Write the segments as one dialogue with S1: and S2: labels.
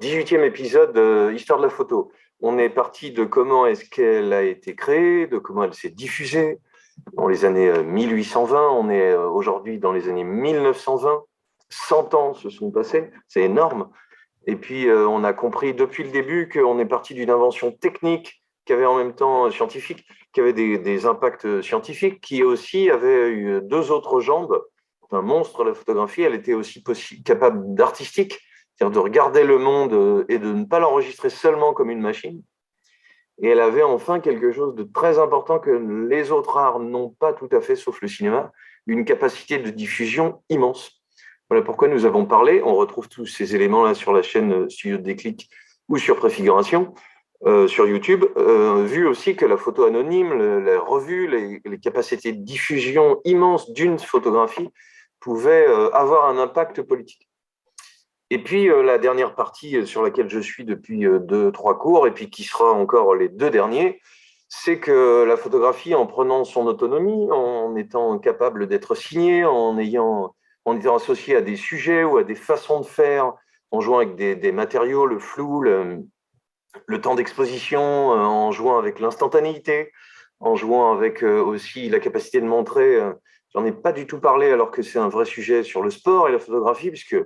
S1: 18e épisode, Histoire de la photo. On est parti de comment est-ce qu'elle a été créée, de comment elle s'est diffusée dans les années 1820. On est aujourd'hui dans les années 1920. 100 ans se sont passés, c'est énorme. Et puis, on a compris depuis le début qu'on est parti d'une invention technique qui avait en même temps scientifique, qui avait des impacts scientifiques, qui aussi avait eu deux autres jambes. Un monstre, la photographie, elle était aussi capable d'artistique, c'est-à-dire de regarder le monde et de ne pas l'enregistrer seulement comme une machine. Et elle avait enfin quelque chose de très important que les autres arts n'ont pas tout à fait, sauf le cinéma, une capacité de diffusion immense. Voilà pourquoi nous avons parlé. On retrouve tous ces éléments-là sur la chaîne Studio Déclic ou sur Préfiguration, sur YouTube, vu aussi que la photo anonyme, la revue, les capacités de diffusion immenses d'une photographie pouvaient avoir un impact politique. Et puis, la dernière partie sur laquelle je suis depuis deux, trois cours, et puis qui sera encore les deux derniers, c'est que la photographie, en prenant son autonomie, en étant capable d'être signée, en étant associée à des sujets ou à des façons de faire, en jouant avec des matériaux, le flou, le temps d'exposition, en jouant avec l'instantanéité, en jouant avec aussi la capacité de montrer. J'en ai pas du tout parlé alors que c'est un vrai sujet sur le sport et la photographie, puisque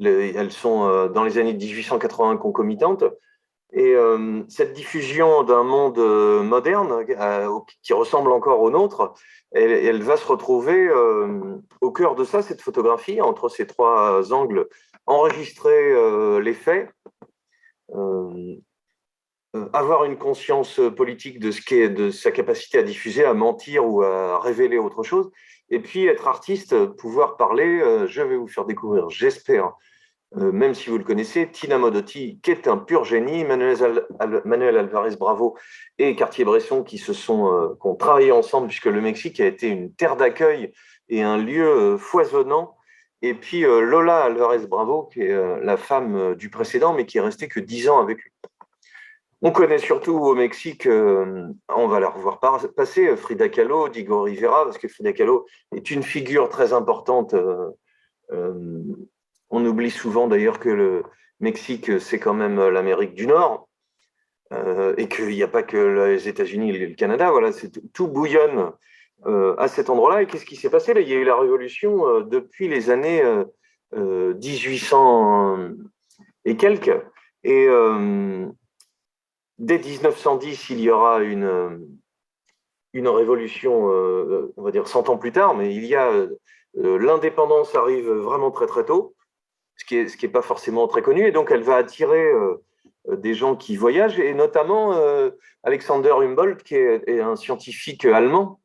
S1: elles sont dans les années 1880 concomitantes. Et cette diffusion d'un monde moderne qui ressemble encore au nôtre, elle va se retrouver au cœur de ça, cette photographie, entre ces trois angles, enregistrer les faits, euh, avoir une conscience politique de ce qu'est de sa capacité à diffuser, à mentir ou à révéler autre chose, et puis être artiste, pouvoir parler. Je vais vous faire découvrir, j'espère, même si vous le connaissez, Tina Modotti, qui est un pur génie, Manuel Alvarez Bravo et Cartier-Bresson qui ont travaillé ensemble, puisque le Mexique a été une terre d'accueil et un lieu foisonnant. Et puis Lola Alvarez Bravo, qui est la femme du précédent, mais qui est restée que 10 ans avec lui. On connaît surtout au Mexique, on va la revoir passer, Frida Kahlo, Diego Rivera, parce que Frida Kahlo est une figure très importante. Euh, on oublie souvent d'ailleurs que le Mexique, c'est quand même l'Amérique du Nord, et qu'il n'y a pas que les États-Unis et le Canada. Voilà, tout bouillonne à cet endroit-là. Et qu'est-ce qui s'est passé là? Il y a eu la révolution depuis les années 1800 et quelques. Et dès 1910, il y aura une révolution, on va dire 100 ans plus tard, mais il y a l'indépendance arrive vraiment très très tôt, ce qui est pas forcément très connu, et donc elle va attirer des gens qui voyagent, et notamment Alexander Humboldt, est un scientifique allemand,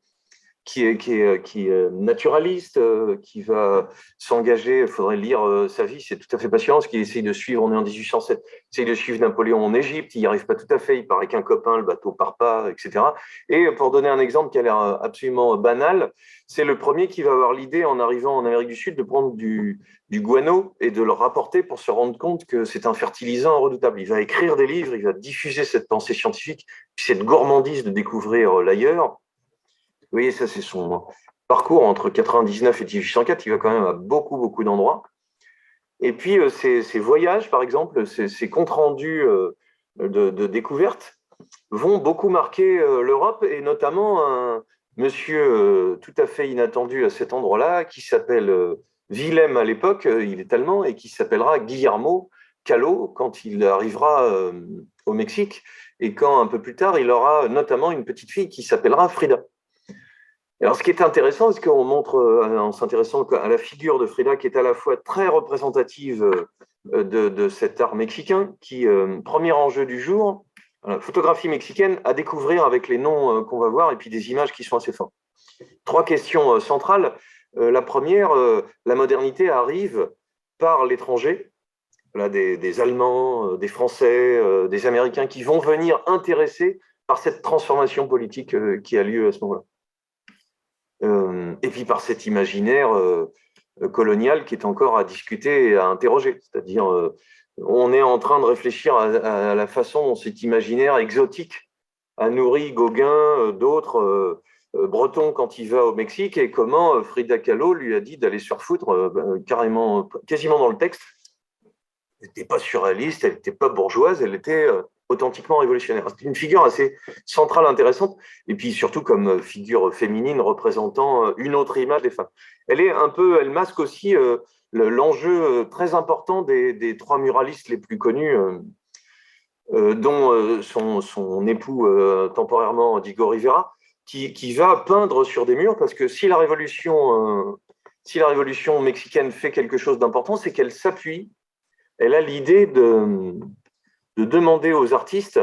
S1: qui est naturaliste, qui va s'engager. Il faudrait lire sa vie, c'est tout à fait passionnant, parce qu'il essaye de suivre, on est en 1807, il essaye de suivre Napoléon en Égypte, il n'y arrive pas tout à fait, il paraît qu'un copain, le bateau part pas, etc. Et pour donner un exemple qui a l'air absolument banal, c'est le premier qui va avoir l'idée, en arrivant en Amérique du Sud, de prendre du guano et de le rapporter pour se rendre compte que c'est un fertilisant redoutable. Il va écrire des livres, il va diffuser cette pensée scientifique, cette gourmandise de découvrir l'ailleurs. Vous voyez, ça, c'est son parcours entre 99 et 1804. Il va quand même à beaucoup, beaucoup d'endroits. Et puis, ces voyages, par exemple, ces comptes rendus de découverte vont beaucoup marquer l'Europe, et notamment un monsieur tout à fait inattendu à cet endroit-là, qui s'appelle Wilhelm à l'époque, il est allemand, et qui s'appellera Guillermo Callo quand il arrivera au Mexique, et quand un peu plus tard, il aura notamment une petite fille qui s'appellera Frida. Alors, ce qui est intéressant, c'est qu'on montre, en s'intéressant à la figure de Frida, qui est à la fois très représentative de cet art mexicain, qui, premier enjeu du jour, photographie mexicaine à découvrir avec les noms qu'on va voir, et puis des images qui sont assez fortes. Trois questions centrales. La première, la modernité arrive par l'étranger, voilà, des Allemands, des Français, des Américains qui vont venir intéresser par cette transformation politique qui a lieu à ce moment-là. Et puis par cet imaginaire colonial qui est encore à discuter et à interroger. C'est-à-dire, on est en train de réfléchir à la façon dont cet imaginaire exotique a nourri Gauguin, d'autres, Breton quand il va au Mexique, et comment Frida Kahlo lui a dit d'aller se faire foutre carrément, quasiment dans le texte, n'était pas surréaliste, elle n'était pas bourgeoise, elle était authentiquement révolutionnaire. C'est une figure assez centrale, intéressante, et puis surtout comme figure féminine représentant une autre image des femmes. Elle masque aussi l'enjeu très important des trois muralistes les plus connus, dont son époux temporairement, Diego Rivera, qui va peindre sur des murs, parce que si la révolution mexicaine fait quelque chose d'important, c'est qu'elle s'appuie, elle a l'idée de demander aux artistes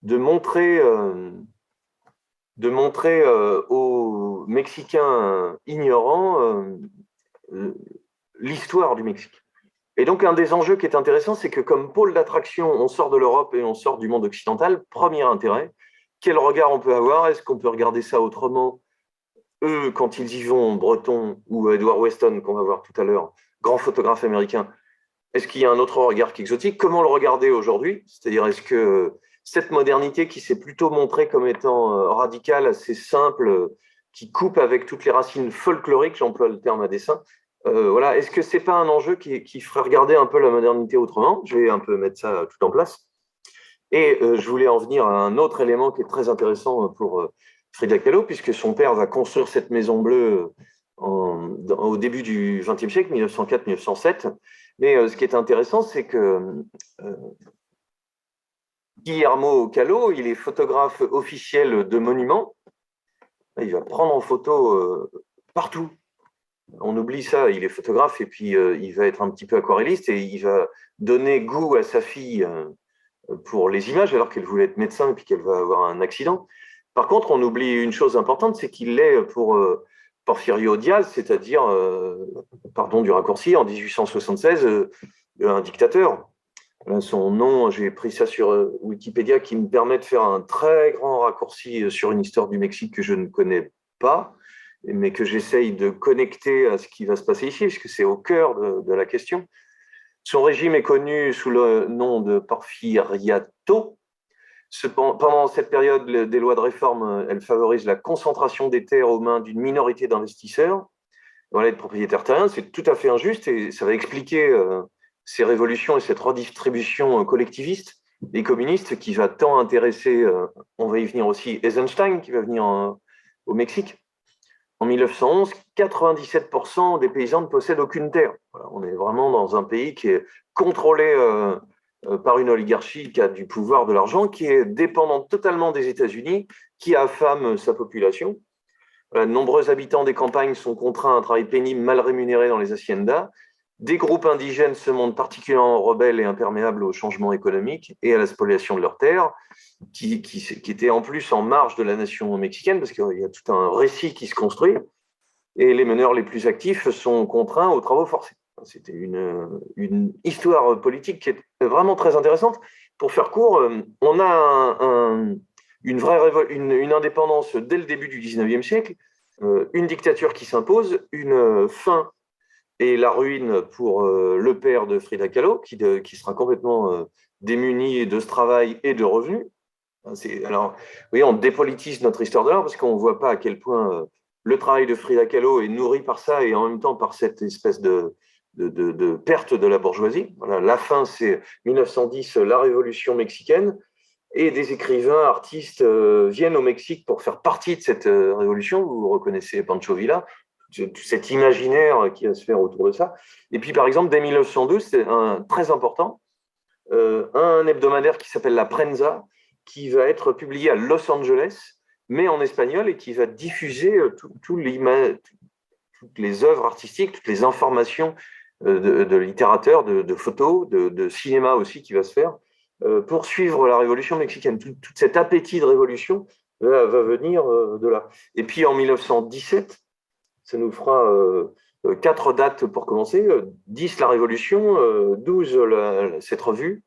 S1: de montrer aux Mexicains ignorants l'histoire du Mexique. Et donc, un des enjeux qui est intéressant, c'est que comme pôle d'attraction, on sort de l'Europe et on sort du monde occidental. Premier intérêt, quel regard on peut avoir? Est-ce qu'on peut regarder ça autrement? Eux, quand ils y vont, Breton ou Edward Weston, qu'on va voir tout à l'heure, grand photographe américain, est-ce qu'il y a un autre regard qui est exotique? Comment le regarder aujourd'hui? C'est-à-dire, est-ce que cette modernité qui s'est plutôt montrée comme étant radicale, assez simple, qui coupe avec toutes les racines folkloriques, j'emploie le terme à dessein, voilà, est-ce que c'est pas un enjeu qui ferait regarder un peu la modernité autrement? Je vais un peu mettre ça tout en place. Et je voulais en venir à un autre élément qui est très intéressant pour Frida Kahlo, puisque son père va construire cette Maison Bleue au début du XXe siècle, 1904-1907. Mais ce qui est intéressant, c'est que Guillermo Kahlo, il est photographe officiel de monuments. Il va prendre en photo partout. On oublie ça, il est photographe et puis il va être un petit peu aquarelliste et il va donner goût à sa fille pour les images alors qu'elle voulait être médecin et puis qu'elle va avoir un accident. Par contre, on oublie une chose importante, c'est qu'il l'est pour Porfirio Diaz, c'est-à-dire, pardon du raccourci, en 1876, un dictateur. Son nom, j'ai pris ça sur Wikipédia, qui me permet de faire un très grand raccourci sur une histoire du Mexique que je ne connais pas, mais que j'essaye de connecter à ce qui va se passer ici, puisque c'est au cœur de la question. Son régime est connu sous le nom de Porfiriato. Pendant cette période des lois de réforme, elles favorisent la concentration des terres aux mains d'une minorité d'investisseurs. Voilà, de propriétaires terriens, c'est tout à fait injuste et ça va expliquer ces révolutions et cette redistribution collectiviste des communistes qui va tant intéresser, on va y venir aussi, Eisenstein qui va venir au Mexique. En 1911, 97% des paysans ne possèdent aucune terre. Voilà, on est vraiment dans un pays qui est contrôlé par une oligarchie qui a du pouvoir, de l'argent, qui est dépendante totalement des États-Unis, qui affame sa population. Voilà, de nombreux habitants des campagnes sont contraints à un travail pénible, mal rémunéré dans les haciendas. Des groupes indigènes se montrent particulièrement rebelles et imperméables au changement économique et à la spoliation de leurs terres, qui étaient en plus en marge de la nation mexicaine, parce qu'il y a tout un récit qui se construit, et les meneurs les plus actifs sont contraints aux travaux forcés. C'était une histoire politique qui est vraiment très intéressante. Pour faire court, on a une indépendance dès le début du 19e siècle, une dictature qui s'impose, une fin et la ruine pour le père de Frida Kahlo, qui sera complètement démuni de ce travail et de revenus. Alors, vous voyez, on dépolitise notre histoire de l'art parce qu'on ne voit pas à quel point le travail de Frida Kahlo est nourri par ça et en même temps par cette espèce de perte de la bourgeoisie. Voilà, la fin, c'est 1910, la révolution mexicaine, et des écrivains, artistes viennent au Mexique pour faire partie de cette révolution. Vous reconnaissez Pancho Villa, tout cet imaginaire qui va se faire autour de ça. Et puis, par exemple, dès 1912, c'est très important, un hebdomadaire qui s'appelle La Prensa, qui va être publié à Los Angeles, mais en espagnol, et qui va diffuser toutes les œuvres artistiques, toutes les informations de littérateurs, de photos, de cinéma aussi qui va se faire, pour suivre la révolution mexicaine. Tout cet appétit de révolution va venir de là. Et puis en 1917, ça nous fera 4 dates pour commencer. 10, la révolution, 12, cette revue,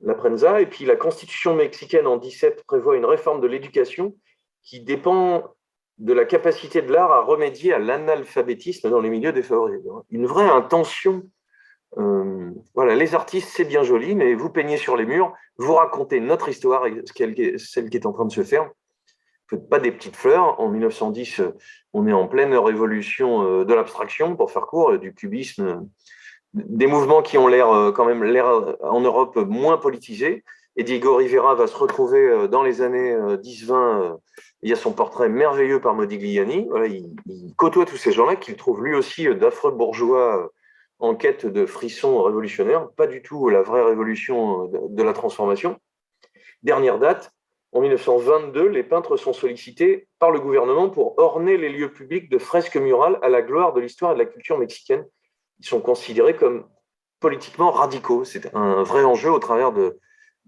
S1: la Prensa, et puis la constitution mexicaine en 17 prévoit une réforme de l'éducation qui dépend de la capacité de l'art à remédier à l'analphabétisme dans les milieux défavorisés. Une vraie intention. Voilà, les artistes, c'est bien joli, mais vous peignez sur les murs, vous racontez notre histoire, celle qui est en train de se faire. Vous ne faites pas des petites fleurs. En 1910, on est en pleine révolution de l'abstraction, pour faire court, du cubisme des mouvements qui ont l'air quand même l'air en Europe moins politisés. Et Diego Rivera va se retrouver dans les années 10-20. Il y a son portrait merveilleux par Modigliani. Voilà, il côtoie tous ces gens-là qu'il trouve lui aussi d'affreux bourgeois en quête de frissons révolutionnaires, pas du tout la vraie révolution de la transformation. Dernière date, en 1922, les peintres sont sollicités par le gouvernement pour orner les lieux publics de fresques murales à la gloire de l'histoire et de la culture mexicaine. Ils sont considérés comme politiquement radicaux. C'est un vrai enjeu au travers de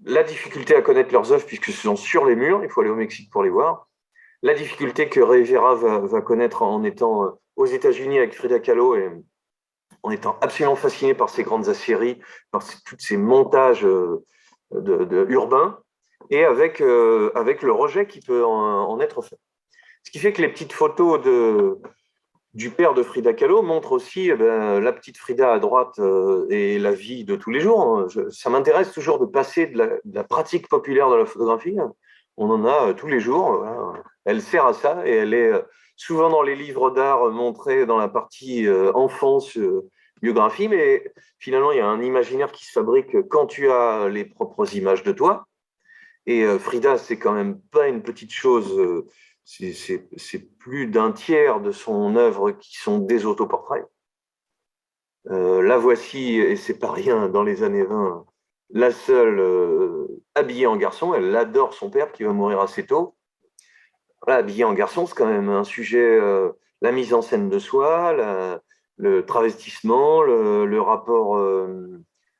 S1: la difficulté à connaître leurs œuvres puisque ce sont sur les murs, il faut aller au Mexique pour les voir. La difficulté que Rivera va connaître en étant aux États-Unis avec Frida Kahlo et en étant absolument fasciné par ces grandes aciéries, par tous ces montages urbains, et avec le rejet qui peut en être fait. Ce qui fait que les petites photos du père de Frida Kahlo montrent aussi la petite Frida à droite et la vie de tous les jours. Ça m'intéresse toujours de passer de la pratique populaire de la photographie. On en a tous les jours. Voilà. Elle sert à ça et elle est souvent dans les livres d'art montrés dans la partie enfance, biographie, mais finalement, il y a un imaginaire qui se fabrique quand tu as les propres images de toi. Et Frida, c'est quand même pas une petite chose. C'est plus d'un tiers de son œuvre qui sont des autoportraits. La voici, et c'est pas rien, dans les années 20, la seule habillée en garçon. Elle adore son père qui va mourir assez tôt. Voilà, habillée en garçon, c'est quand même un sujet, la mise en scène de soi, le travestissement, le rapport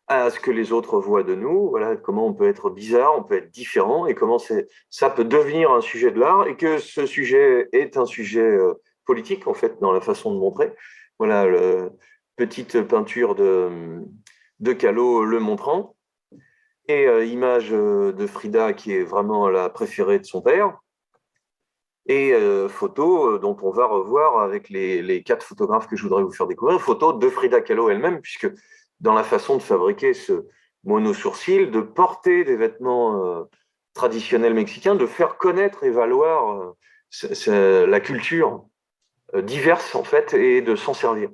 S1: à ce que les autres voient de nous, voilà, comment on peut être bizarre, on peut être différent, et comment ça peut devenir un sujet de l'art, et que ce sujet est un sujet politique, en fait, dans la façon de montrer. Voilà, petite peinture de Kahlo le montrant, et image de Frida qui est vraiment la préférée de son père, et photo dont on va revoir avec les 4 photographes que je voudrais vous faire découvrir, photo de Frida Kahlo elle-même, puisque dans la façon de fabriquer ce mono-sourcil, de porter des vêtements traditionnels mexicains, de faire connaître et valoir la culture diverse en fait et de s'en servir.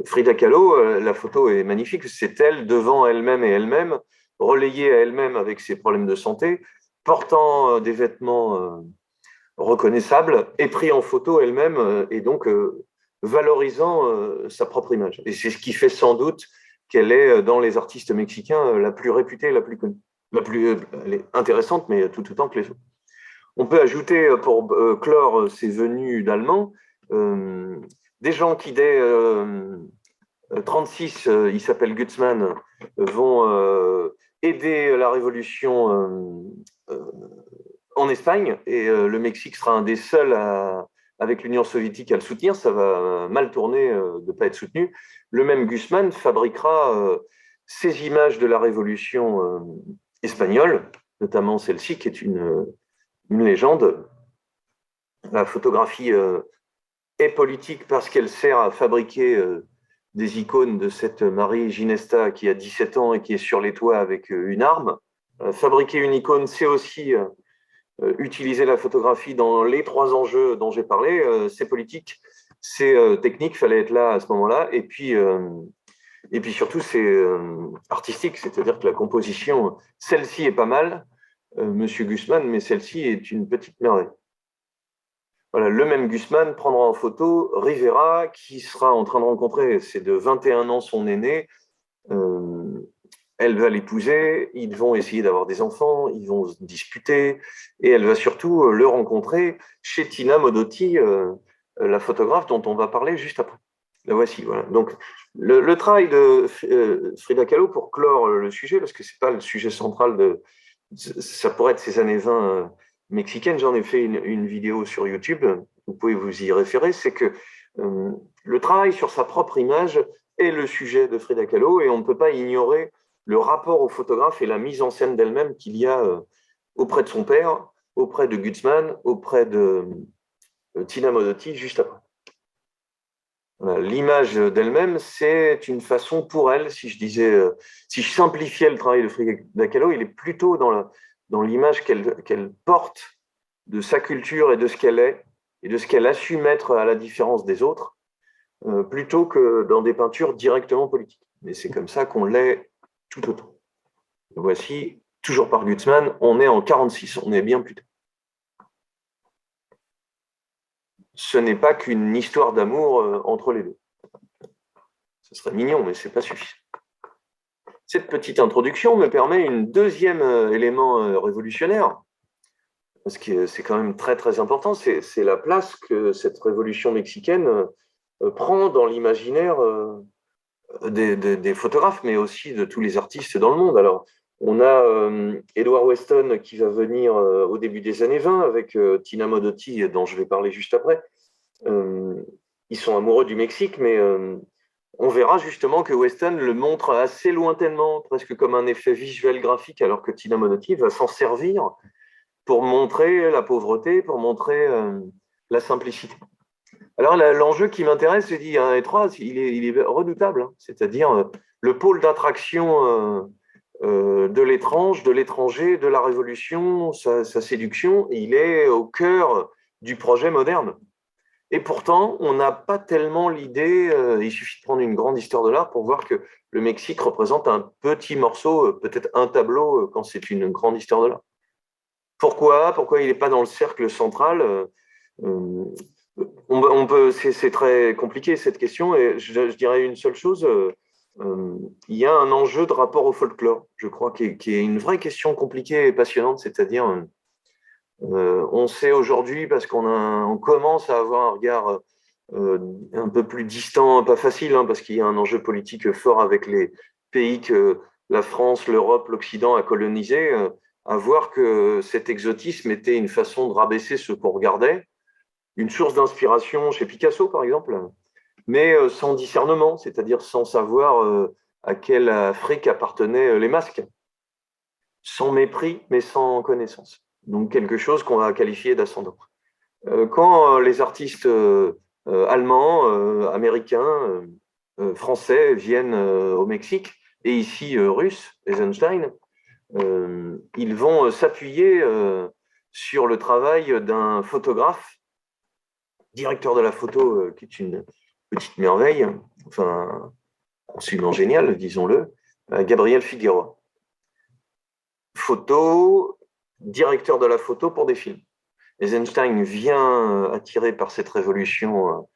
S1: Frida Kahlo, la photo est magnifique, c'est elle devant elle-même et elle-même, relayée à elle-même avec ses problèmes de santé, portant des vêtements reconnaissable et pris en photo elle-même et donc valorisant sa propre image. Et c'est ce qui fait sans doute qu'elle est dans les artistes mexicains la plus réputée, la plus connue, elle est intéressante, mais tout autant que les autres. On peut ajouter pour clore ces venues d'Allemands des gens qui dès 36, ils s'appellent Gutzmann, vont aider la révolution en Espagne, et le Mexique sera un des seuls avec l'Union soviétique à le soutenir. Ça va mal tourner de ne pas être soutenu. Le même Guzman fabriquera ces images de la révolution espagnole, notamment celle-ci qui est une légende. La photographie est politique parce qu'elle sert à fabriquer des icônes de cette Marie Ginesta qui a 17 ans et qui est sur les toits avec une arme. Fabriquer une icône, c'est aussi utiliser la photographie dans les 3 enjeux dont j'ai parlé. C'est politique, c'est technique, il fallait être là à ce moment-là, et puis surtout c'est artistique, c'est-à-dire que la composition, celle-ci est pas mal, Monsieur Gusman, mais celle-ci est une petite merveille. Voilà, le même Gusman prendra en photo Rivera, qui sera en train de rencontrer, c'est de 21 ans son aîné, elle va l'épouser, ils vont essayer d'avoir des enfants, ils vont se disputer, et elle va surtout le rencontrer chez Tina Modotti, la photographe dont on va parler juste après. La voici, voilà. Donc, le travail de Frida Kahlo, pour clore le sujet, parce que ce n'est pas le sujet central ça pourrait être ces années 20 mexicaines, j'en ai fait une vidéo sur YouTube, vous pouvez vous y référer, c'est que le travail sur sa propre image est le sujet de Frida Kahlo, et on ne peut pas ignorer le rapport au photographe et la mise en scène d'elle-même qu'il y a auprès de son père, auprès de Guzman, auprès de Tina Modotti, juste après. Voilà. L'image d'elle-même, c'est une façon pour elle, si je simplifiais le travail de Frida Kahlo, il est plutôt dans l'image qu'elle porte de sa culture et de ce qu'elle est, et de ce qu'elle a su mettre à la différence des autres. plutôt que dans des peintures directement politiques. Mais c'est comme ça qu'on l'est tout autant. Voici, toujours par Gutzmann, on est en 46, on est bien plus tard. Ce n'est pas qu'une histoire d'amour entre les deux. Ce serait mignon, mais ce n'est pas suffisant. Cette petite introduction me permet un deuxième élément révolutionnaire, parce que c'est quand même très très important, c'est la place que cette révolution mexicaine prend dans l'imaginaire des photographes, mais aussi de tous les artistes dans le monde. Alors, on a Edward Weston qui va venir au début des années 20 avec Tina Modotti, dont je vais parler juste après. Ils sont amoureux du Mexique, mais on verra justement que Weston le montre assez lointainement, presque comme un effet visuel graphique, alors que Tina Modotti va s'en servir pour montrer la pauvreté, pour montrer la simplicité. Alors l'enjeu qui m'intéresse, je dis, 1 et 3, il est redoutable, hein. C'est-à-dire le pôle d'attraction de l'étrange, de l'étranger, de la révolution, sa séduction, il est au cœur du projet moderne. Et pourtant, on n'a pas tellement l'idée, il suffit de prendre une grande histoire de l'art pour voir que le Mexique représente un petit morceau, peut-être un tableau quand c'est une grande histoire de l'art. Pourquoi il n'est pas dans le cercle central c'est très compliqué cette question, et je dirais une seule chose, il y a un enjeu de rapport au folklore, je crois, qui est une vraie question compliquée et passionnante, c'est-à-dire on sait aujourd'hui, parce on commence à avoir un regard un peu plus distant, pas facile, hein, parce qu'il y a un enjeu politique fort avec les pays que la France, l'Europe, l'Occident a colonisés, à voir que cet exotisme était une façon de rabaisser ce qu'on regardait, une source d'inspiration chez Picasso, par exemple, mais sans discernement, c'est-à-dire sans savoir à quelle Afrique appartenaient les masques, sans mépris, mais sans connaissance. Donc quelque chose qu'on va qualifier d'ascendant. Quand les artistes allemands, américains, français viennent au Mexique, et ici russes, Eisenstein, ils vont s'appuyer sur le travail d'un photographe, directeur de la photo, qui est une petite merveille, enfin, absolument génial, disons-le, Gabriel Figueroa. Directeur de la photo pour des films. Eisenstein vient attiré par cette révolution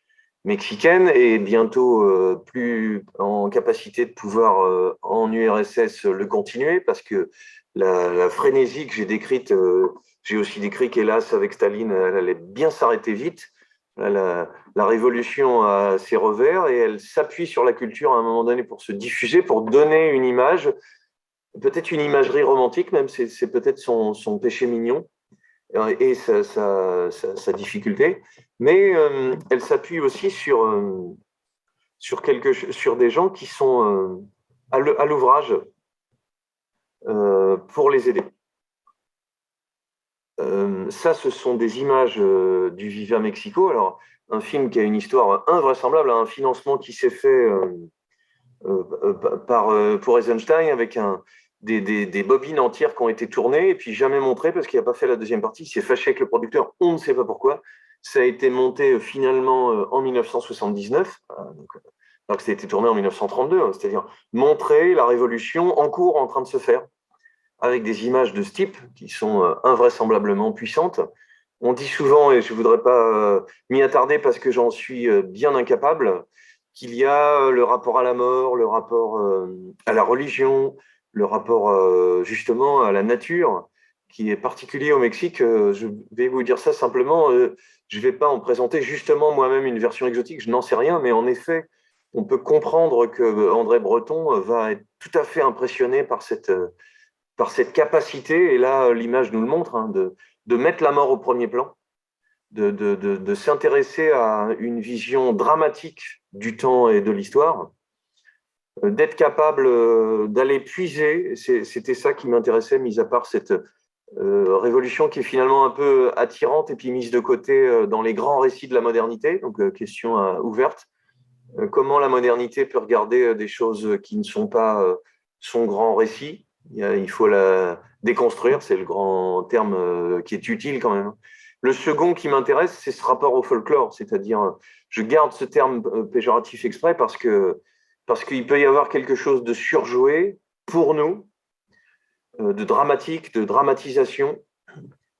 S1: mexicaine et bientôt plus en capacité de pouvoir en URSS le continuer, parce que la frénésie que j'ai décrite, j'ai aussi décrit qu'hélas avec Staline, elle allait bien s'arrêter vite. La révolution a ses revers et elle s'appuie sur la culture à un moment donné pour se diffuser, pour donner une image, peut-être une imagerie romantique même, c'est peut-être son péché mignon et sa difficulté, mais elle s'appuie aussi sur des gens qui sont à l'ouvrage pour les aider. Ça, ce sont des images du Viva Mexico. Alors, un film qui a une histoire invraisemblable, un financement qui s'est fait pour Eisenstein avec des bobines entières qui ont été tournées et puis jamais montrées parce qu'il n'a pas fait la deuxième partie. Il s'est fâché avec le producteur, on ne sait pas pourquoi. Ça a été monté finalement en 1979, alors que ça a été tourné en 1932, hein, c'est-à-dire montrer la révolution en cours, en train de se faire, avec des images de ce type qui sont invraisemblablement puissantes. On dit souvent, et je ne voudrais pas m'y attarder parce que j'en suis bien incapable, qu'il y a le rapport à la mort, le rapport à la religion, le rapport justement à la nature, qui est particulier au Mexique. Je vais vous dire ça simplement, je ne vais pas en présenter justement moi-même une version exotique, je n'en sais rien, mais en effet, on peut comprendre que André Breton va être tout à fait impressionné par cette capacité, et là l'image nous le montre, hein, de mettre la mort au premier plan, de s'intéresser à une vision dramatique du temps et de l'histoire, d'être capable d'aller puiser, c'était ça qui m'intéressait, mis à part cette révolution qui est finalement un peu attirante et puis mise de côté dans les grands récits de la modernité, donc question ouverte, comment la modernité peut regarder des choses qui ne sont pas son grand récit. Il faut la déconstruire, c'est le grand terme qui est utile quand même. Le second qui m'intéresse, c'est ce rapport au folklore, c'est-à-dire, je garde ce terme péjoratif exprès parce qu'il peut y avoir quelque chose de surjoué pour nous, de dramatique, de dramatisation,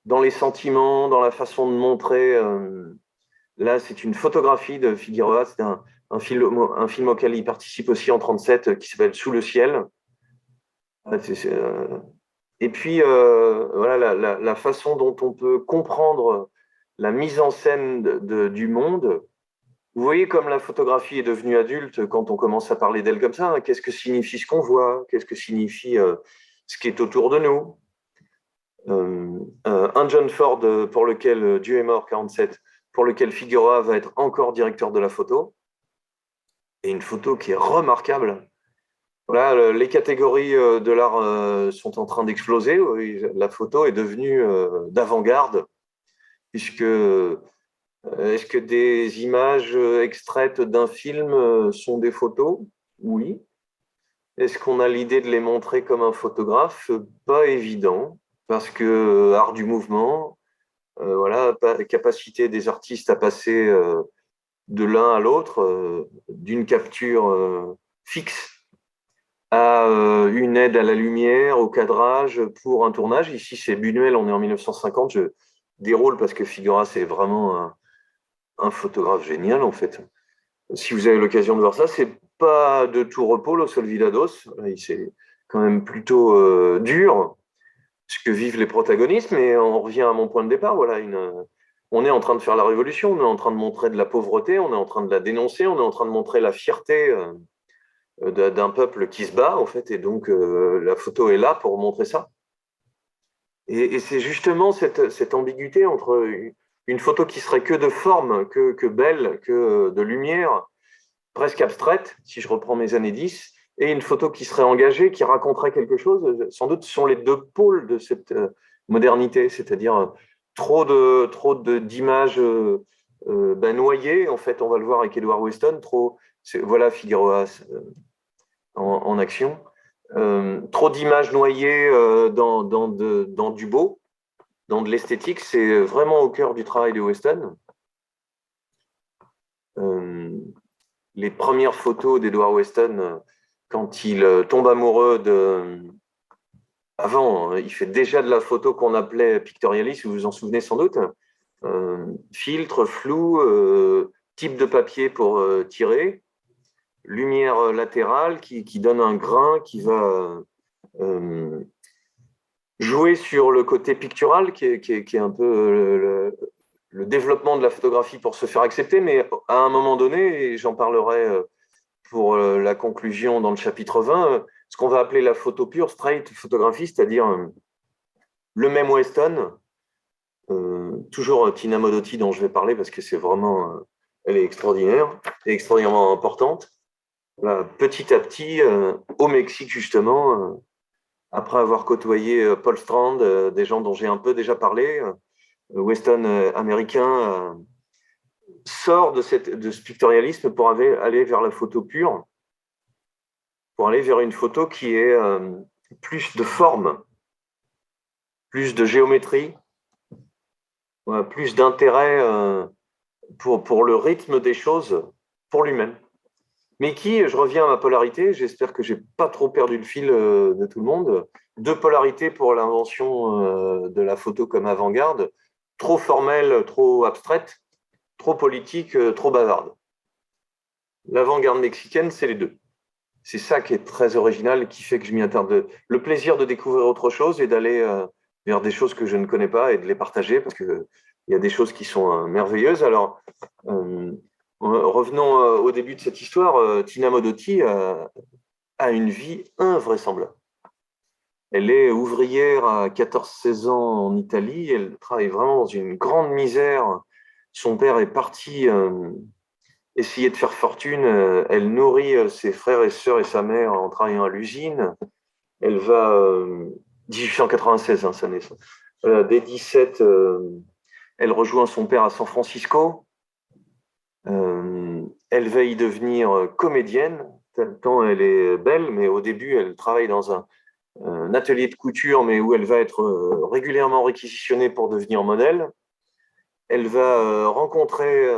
S1: dans les sentiments, dans la façon de montrer. Là, c'est une photographie de Figueroa, c'est un film auquel il participe aussi en 1937 qui s'appelle Sous le ciel. Et puis, voilà, la façon dont on peut comprendre la mise en scène du monde. Vous voyez comme la photographie est devenue adulte quand on commence à parler d'elle comme ça. Hein. Qu'est-ce que signifie ce qu'on voit? Qu'est-ce que signifie ce qui est autour de nous? Un John Ford pour lequel Dieu est mort, 47, pour lequel Figueroa va être encore directeur de la photo. Et une photo qui est remarquable. Voilà, les catégories de l'art sont en train d'exploser. La photo est devenue d'avant-garde, puisque est-ce que des images extraites d'un film sont des photos? Oui. Est-ce qu'on a l'idée de les montrer comme un photographe? Pas évident, parce que art du mouvement, voilà, capacité des artistes à passer de l'un à l'autre, d'une capture fixe à une aide à la lumière, au cadrage pour un tournage. Ici, c'est Buñuel, on est en 1950. Je déroule parce que Figueroa, c'est vraiment un photographe génial, en fait. Si vous avez l'occasion de voir ça, c'est pas de tout repos, Los Olvidados. C'est quand même plutôt dur, ce que vivent les protagonistes, mais on revient à mon point de départ. Voilà, on est en train de faire la révolution, on est en train de montrer de la pauvreté, on est en train de la dénoncer, on est en train de montrer la fierté d'un peuple qui se bat, en fait, et donc la photo est là pour montrer ça. Et c'est justement cette ambiguïté entre une photo qui serait que de forme, que belle, que de lumière, presque abstraite, si je reprends mes années 10, et une photo qui serait engagée, qui raconterait quelque chose. Sans doute, ce sont les deux pôles de cette modernité, c'est-à-dire trop d'images noyées. En fait, on va le voir avec Edward Weston. Voilà Figueroa en action. Trop d'images noyées dans du beau, dans de l'esthétique. C'est vraiment au cœur du travail de Weston. Les premières photos d'Edward Weston, quand il tombe amoureux de... Avant, il fait déjà de la photo qu'on appelait pictorialiste, vous vous en souvenez sans doute. Filtre, flou, type de papier pour tirer, lumière latérale qui donne un grain qui va jouer sur le côté pictural, qui est un peu le développement de la photographie pour se faire accepter, mais à un moment donné, et j'en parlerai pour la conclusion dans le chapitre 20, ce qu'on va appeler la photo pure, straight photographie, c'est-à-dire le même Weston, toujours Tina Modotti dont je vais parler parce que c'est vraiment, elle est extraordinaire et extraordinairement importante. Là, petit à petit, au Mexique justement, après avoir côtoyé Paul Strand, des gens dont j'ai un peu déjà parlé, Weston américain sort de ce pictorialisme pour aller vers la photo pure, pour aller vers une photo qui est plus de forme, plus de géométrie, plus d'intérêt pour le rythme des choses, pour lui-même. Mais qui, je reviens à ma polarité, j'espère que je n'ai pas trop perdu le fil de tout le monde, deux polarités pour l'invention de la photo comme avant-garde, trop formelle, trop abstraite, trop politique, trop bavarde. L'avant-garde mexicaine, c'est les deux. C'est ça qui est très original, qui fait que je m'y attarde. Le plaisir de découvrir autre chose et d'aller vers des choses que je ne connais pas et de les partager, parce qu'il y a des choses qui sont merveilleuses. Alors, revenons au début de cette histoire. Tina Modotti a une vie invraisemblable. Elle est ouvrière à 14-16 ans en Italie. Elle travaille vraiment dans une grande misère. Son père est parti essayer de faire fortune. Elle nourrit ses frères et sœurs et sa mère en travaillant à l'usine. Elle va, 1896, hein, sa naissance. Dès 17, elle rejoint son père à San Francisco. Elle va y devenir comédienne, tant elle est belle, mais au début, elle travaille dans un atelier de couture, mais où elle va être régulièrement réquisitionnée pour devenir modèle. elle va rencontrer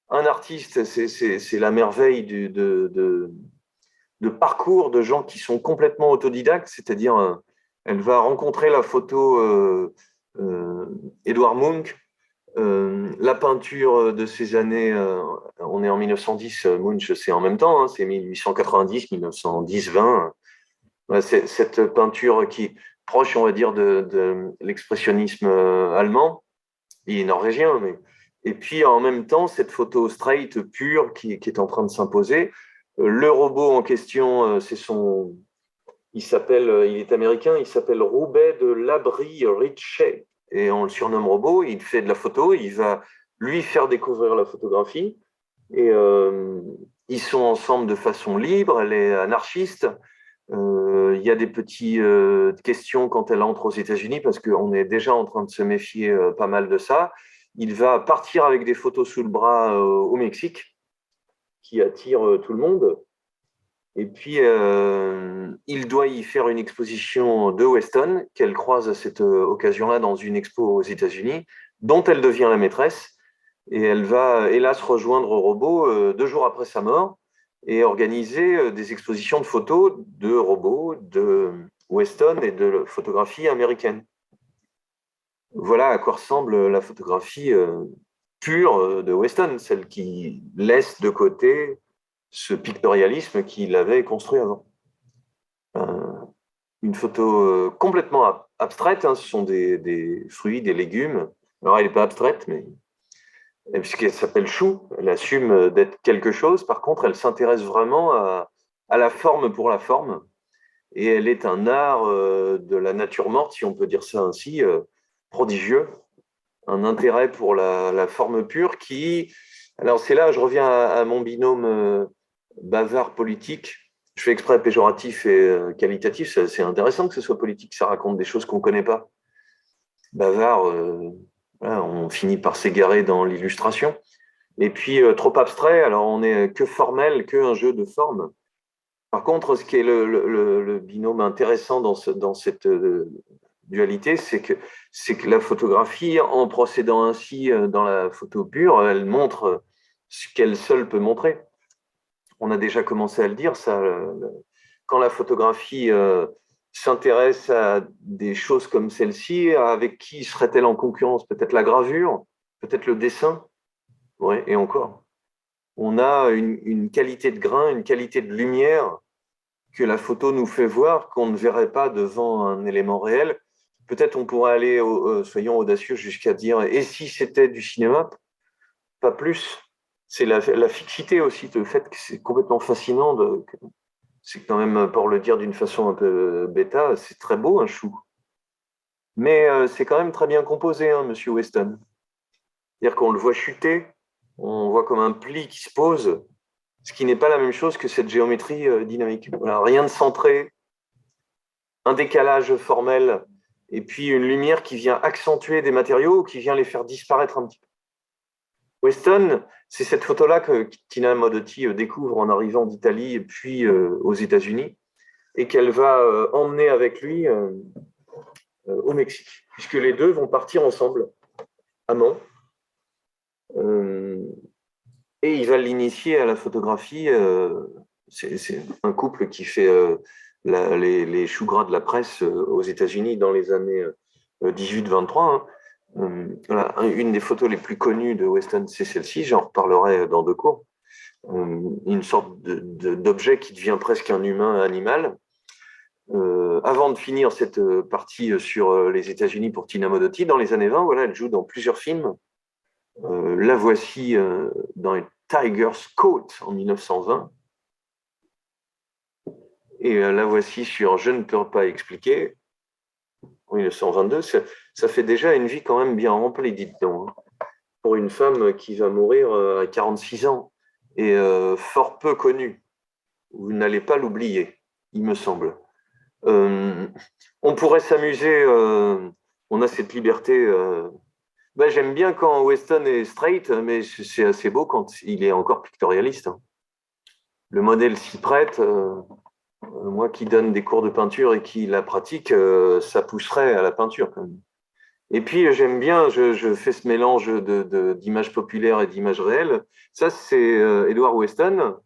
S1: un artiste, c'est la merveille de parcours de gens qui sont complètement autodidactes, c'est-à-dire elle va rencontrer la photo Edouard Munch, la peinture de ces années, on est en 1910, Munch c'est en même temps, hein, c'est 1890, 1910, 20. Ouais, c'est cette peinture qui est proche, on va dire, de l'expressionnisme allemand, il est norvégien, mais... Et puis en même temps, cette photo straight, pure, qui est en train de s'imposer. Le robot en question, il est américain, il s'appelle Roubaix de Labrie-Ritchey. Et on le surnomme robot, il fait de la photo, il va lui faire découvrir la photographie. Et ils sont ensemble de façon libre, elle est anarchiste. Il y a des petites questions quand elle entre aux États-Unis, parce qu'on est déjà en train de se méfier pas mal de ça. Il va partir avec des photos sous le bras au Mexique, qui attire tout le monde. Et puis, il doit y faire une exposition de Weston, qu'elle croise à cette occasion-là dans une expo aux États-Unis, dont elle devient la maîtresse. Et elle va, hélas, rejoindre Robot 2 jours après sa mort et organiser des expositions de photos de robots, de Weston et de photographie américaine. Voilà à quoi ressemble la photographie pure de Weston, celle qui laisse de côté ce pictorialisme qu'il avait construit avant. Une photo complètement abstraite, hein, ce sont des fruits, des légumes. Alors elle n'est pas abstraite, mais puisqu'elle s'appelle Chou, elle assume d'être quelque chose. Par contre, elle s'intéresse vraiment à la forme pour la forme. Et elle est un art de la nature morte, si on peut dire ça ainsi, prodigieux. Un intérêt pour la forme pure qui... Alors c'est là, je reviens à mon binôme bavard politique. Je fais exprès péjoratif et qualitatif. C'est intéressant que ce soit politique, ça raconte des choses qu'on ne connaît pas. Bavard, voilà, on finit par s'égarer dans l'illustration. Et puis trop abstrait, alors on est que formel, que un jeu de forme. Par contre, ce qui est le binôme intéressant dans cette dualité, c'est que la photographie, en procédant ainsi dans la photo pure, elle montre ce qu'elle seule peut montrer. On a déjà commencé à le dire, ça, quand la photographie s'intéresse à des choses comme celle-ci, avec qui serait-elle en concurrence? Peut-être la gravure, peut-être le dessin, ouais, et encore. On a une qualité de grain, une qualité de lumière que la photo nous fait voir, qu'on ne verrait pas devant un élément réel. Peut-être on pourrait aller, soyons audacieux, jusqu'à dire, et si c'était du cinéma? Pas plus. C'est la fixité aussi, le fait que c'est complètement fascinant. C'est quand même, pour le dire d'une façon un peu bêta, c'est très beau un chou. Mais c'est quand même très bien composé, hein, Monsieur Weston. C'est-à-dire qu'on le voit chuter, on voit comme un pli qui se pose, ce qui n'est pas la même chose que cette géométrie dynamique. Voilà, rien de centré, un décalage formel, et puis une lumière qui vient accentuer des matériaux, qui vient les faire disparaître un petit peu. Weston, c'est cette photo-là que Tina Modotti découvre en arrivant d'Italie, puis aux États-Unis, et qu'elle va emmener avec lui au Mexique, puisque les deux vont partir ensemble, amants, et il va l'initier à la photographie. C'est un couple qui fait les choux gras de la presse aux États-Unis dans les années 18-23. Hein. Voilà, une des photos les plus connues de Weston, c'est celle-ci, j'en reparlerai dans 2 cours. Une sorte d'objet qui devient presque un humain animal. Avant de finir cette partie sur les États-Unis pour Tina Modotti, dans les années 20, voilà, elle joue dans plusieurs films. La voici dans Tiger's Coat en 1920. Et la voici sur Je ne peux pas expliquer en 1922. Ça fait déjà une vie quand même bien remplie, dites-donc, hein, pour une femme qui va mourir à 46 ans et fort peu connue. Vous n'allez pas l'oublier, il me semble. On pourrait s'amuser, on a cette liberté. Ben, j'aime bien quand Weston est straight, mais c'est assez beau quand il est encore pictorialiste. Hein. Le modèle s'y prête. Moi qui donne des cours de peinture et qui la pratique, ça pousserait à la peinture quand même. Et puis, j'aime bien, je fais ce mélange d'images populaires et d'images réelles. Ça, c'est Edward Weston,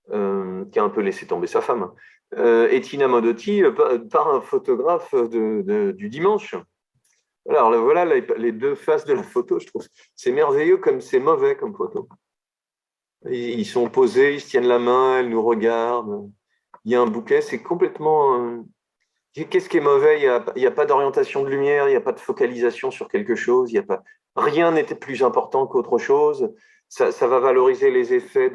S1: qui a un peu laissé tomber sa femme, et Tina Modotti, par un photographe du Dimanche. Alors là, voilà les deux faces de la photo, je trouve. C'est merveilleux comme c'est mauvais comme photo. Ils sont posés, ils se tiennent la main, elles nous regardent. Il y a un bouquet, c'est complètement... Qu'est-ce qui est mauvais? Il y a pas d'orientation de lumière, il n'y a pas de focalisation sur quelque chose, il y a pas... Rien n'était plus important qu'autre chose. Ça va valoriser les effets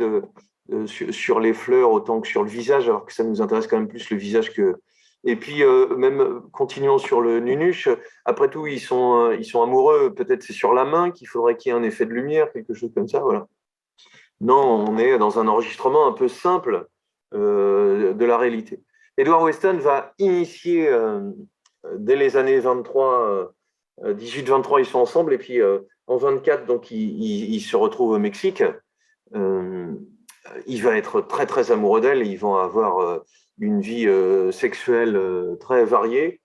S1: sur les fleurs autant que sur le visage, alors que ça nous intéresse quand même plus le visage que... Et puis, même continuons sur le nunuche, après tout, ils sont amoureux, peut-être c'est sur la main qu'il faudrait qu'il y ait un effet de lumière, quelque chose comme ça, voilà. Non, on est dans un enregistrement un peu simple de la réalité. Edward Weston va initier, dès les années 23, 18-23, ils sont ensemble, et puis en 24, donc, il se retrouve au Mexique. Euh, il va être très, très amoureux d'elle, et ils vont avoir une vie sexuelle très variée.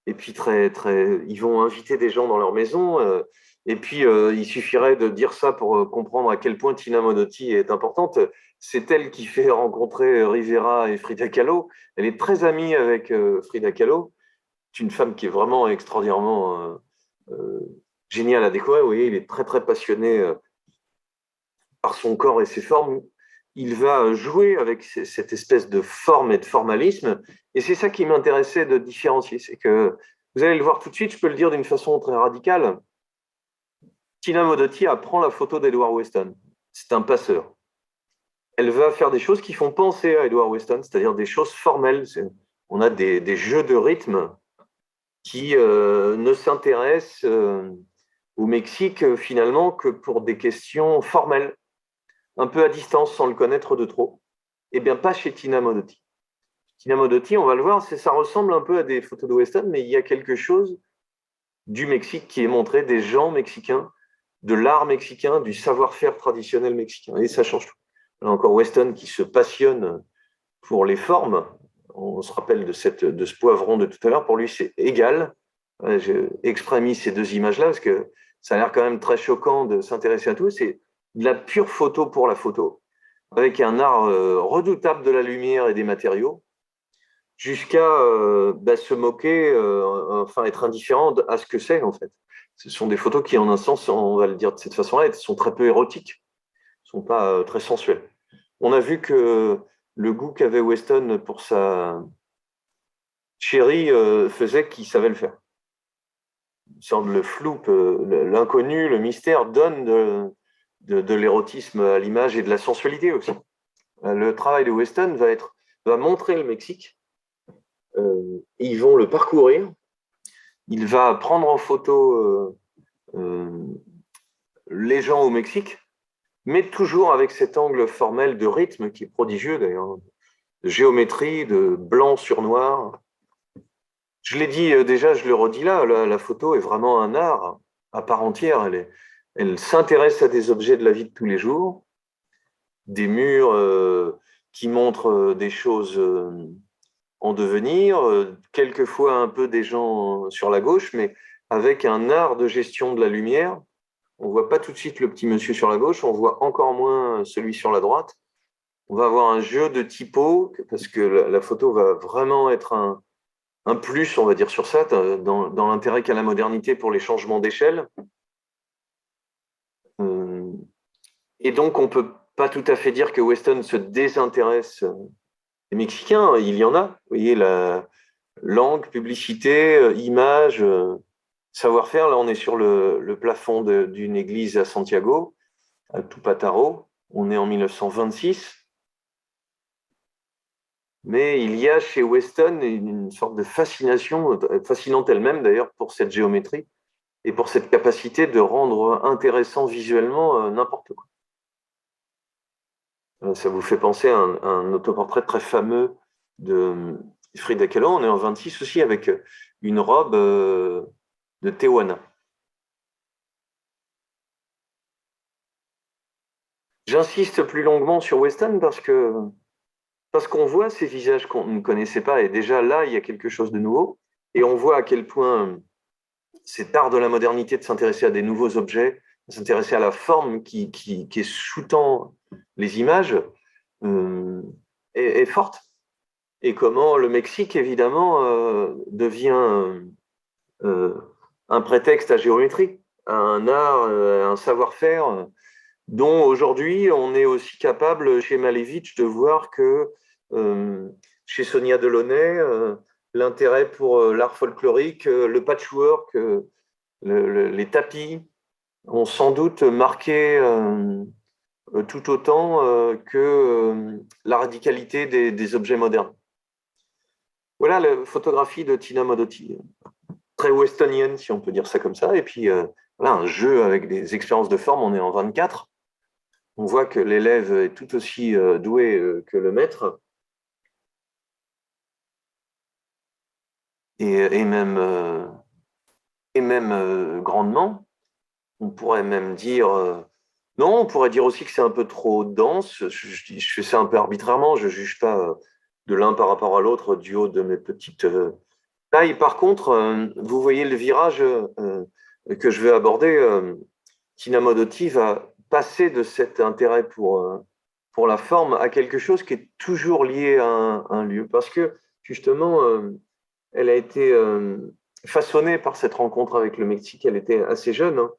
S1: Et puis ils vont inviter des gens dans leur maison. Et puis il suffirait de dire ça pour comprendre à quel point Tina Modotti est importante. C'est elle qui fait rencontrer Rivera et Frida Kahlo. Elle est très amie avec Frida Kahlo. C'est une femme qui est vraiment extraordinairement euh, géniale à découvrir. Vous voyez, il est très très passionné par son corps et ses formes. Il va jouer avec cette espèce de forme et de formalisme. Et c'est ça qui m'intéressait de différencier. C'est que, vous allez le voir tout de suite, je peux le dire d'une façon très radicale, Tina Modotti apprend la photo d'Edward Weston. C'est un passeur. Elle va faire des choses qui font penser à Edward Weston, c'est-à-dire des choses formelles. On a des jeux de rythme qui ne s'intéressent au Mexique finalement que pour des questions formelles, un peu à distance sans le connaître de trop. Eh bien, pas chez Tina Modotti. Tina Modotti, on va le voir, ça ressemble un peu à des photos de Weston, mais il y a quelque chose du Mexique qui est montré, des gens mexicains, de l'art mexicain, du savoir-faire traditionnel mexicain. Et ça change tout. Là encore, Weston qui se passionne pour les formes. On se rappelle de ce poivron de tout à l'heure. Pour lui, c'est égal. J'ai exprès mis ces deux images-là parce que ça a l'air quand même très choquant de s'intéresser à tout. C'est de la pure photo pour la photo, avec un art redoutable de la lumière et des matériaux, jusqu'à se moquer, enfin être indifférent à ce que c'est en fait. Ce sont des photos qui, en un sens, on va le dire de cette façon-là, sont très peu érotiques, ne sont pas très sensuelles. On a vu que le goût qu'avait Weston pour sa chérie faisait qu'il savait le faire. Le flou, l'inconnu, le mystère donne de l'érotisme à l'image et de la sensualité aussi. Le travail de Weston va montrer le Mexique. Ils vont le parcourir. Il va prendre en photo les gens au Mexique, mais toujours avec cet angle formel de rythme qui est prodigieux d'ailleurs, de géométrie, de blanc sur noir. Je l'ai dit déjà, je le redis là, la photo est vraiment un art à part entière. Elle s'intéresse à des objets de la vie de tous les jours, des murs qui montrent des choses en devenir, quelquefois un peu des gens sur la gauche, mais avec un art de gestion de la lumière. On ne voit pas tout de suite le petit monsieur sur la gauche, on voit encore moins celui sur la droite. On va avoir un jeu de typos, parce que la photo va vraiment être un plus, on va dire, sur ça, dans l'intérêt qu'a la modernité pour les changements d'échelle. Et donc, on ne peut pas tout à fait dire que Weston se désintéresse des Mexicains. Il y en a. Vous voyez, la langue, publicité, image, savoir-faire. Là, on est sur le plafond d'une église à Santiago, à Tupataro. On est en 1926. Mais il y a chez Weston une sorte de fascination, fascinante elle-même d'ailleurs, pour cette géométrie et pour cette capacité de rendre intéressant visuellement n'importe quoi. Ça vous fait penser à un autoportrait très fameux de Frida Kahlo. On est en 26 aussi avec une robe de Tehuana. J'insiste plus longuement sur Weston parce qu'on voit ces visages qu'on ne connaissait pas et déjà là, il y a quelque chose de nouveau et on voit à quel point cet art de la modernité de s'intéresser à des nouveaux objets, de s'intéresser à la forme qui est sous-tend les images, est forte. Et comment le Mexique, évidemment, devient un prétexte à géométrie, à un art, à un savoir-faire dont aujourd'hui on est aussi capable chez Malevich de voir que chez Sonia Delaunay, l'intérêt pour l'art folklorique, le patchwork, les tapis ont sans doute marqué tout autant que la radicalité des objets modernes. Voilà la photographie de Tina Modotti, très westonienne si on peut dire ça comme ça, et puis voilà, un jeu avec des expériences de forme, on est en 24. On voit que l'élève est tout aussi doué que le maître, et même, grandement. On pourrait même dire, non, on pourrait dire aussi que c'est un peu trop dense. Je fais ça un peu arbitrairement, je ne juge pas de l'un par rapport à l'autre du haut de mes petites tailles. Par contre, vous voyez le virage que je vais aborder. Tina Modotti va passer de cet intérêt pour la forme à quelque chose qui est toujours lié à un lieu. Parce que, justement, elle a été façonnée par cette rencontre avec le Mexique. Elle était assez jeune, hein.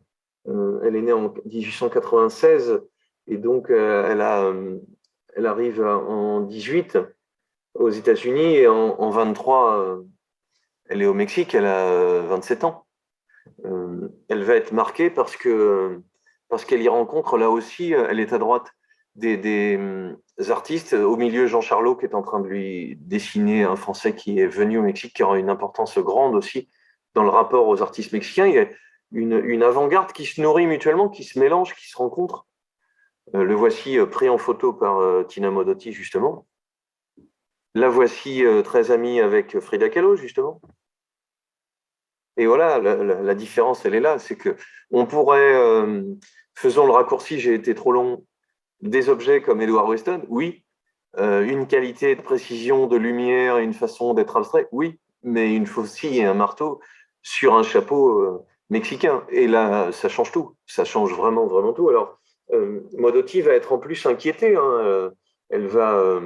S1: Elle est née en 1896 et donc elle arrive en 18 aux États-Unis et en 23, elle est au Mexique, elle a 27 ans. Elle va être marquée parce qu'elle y rencontre, là aussi, elle est à droite des artistes. Au milieu, Jean Charlot, qui est en train de lui dessiner un Français qui est venu au Mexique, qui aura une importance grande aussi dans le rapport aux artistes mexicains. Il y a une avant-garde qui se nourrit mutuellement, qui se mélange, qui se rencontre. Le voici pris en photo par Tina Modotti, justement. La voici très amie avec Frida Kahlo, justement. Et voilà, la différence, elle est là. C'est que on pourrait, faisons le raccourci, j'ai été trop long, des objets comme Edward Weston, oui. Une qualité de précision, de lumière, une façon d'être abstrait, oui. Mais il faut aussi un marteau sur un chapeau mexicain. Et là, ça change tout. Ça change vraiment, vraiment tout. Alors, Modotti va être en plus inquiétée, hein. Elle va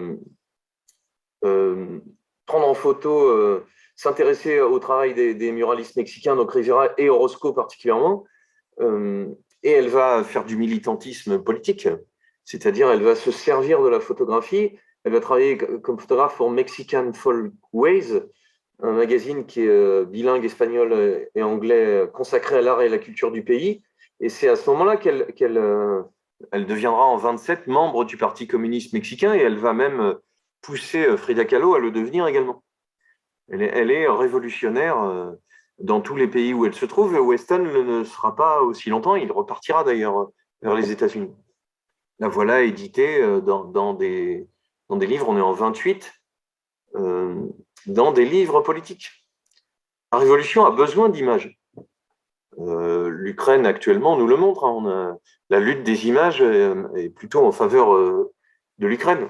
S1: euh, prendre en photo, s'intéresser au travail des muralistes mexicains, donc Rivera et Orozco particulièrement, euh, et elle va faire du militantisme politique, c'est-à-dire elle va se servir de la photographie, elle va travailler comme photographe pour Mexican Folkways, un magazine qui est bilingue espagnol et anglais consacré à l'art et à la culture du pays, et c'est à ce moment-là elle deviendra en 27 membre du Parti communiste mexicain et elle va même pousser Frida Kahlo à le devenir également. Elle est révolutionnaire dans tous les pays où elle se trouve. Weston ne sera pas aussi longtemps. Il repartira d'ailleurs vers les États-Unis. La voilà éditée dans des livres, on est en 28, dans des livres politiques. La révolution a besoin d'images. L'Ukraine actuellement nous le montre, hein. La lutte des images est plutôt en faveur de l'Ukraine.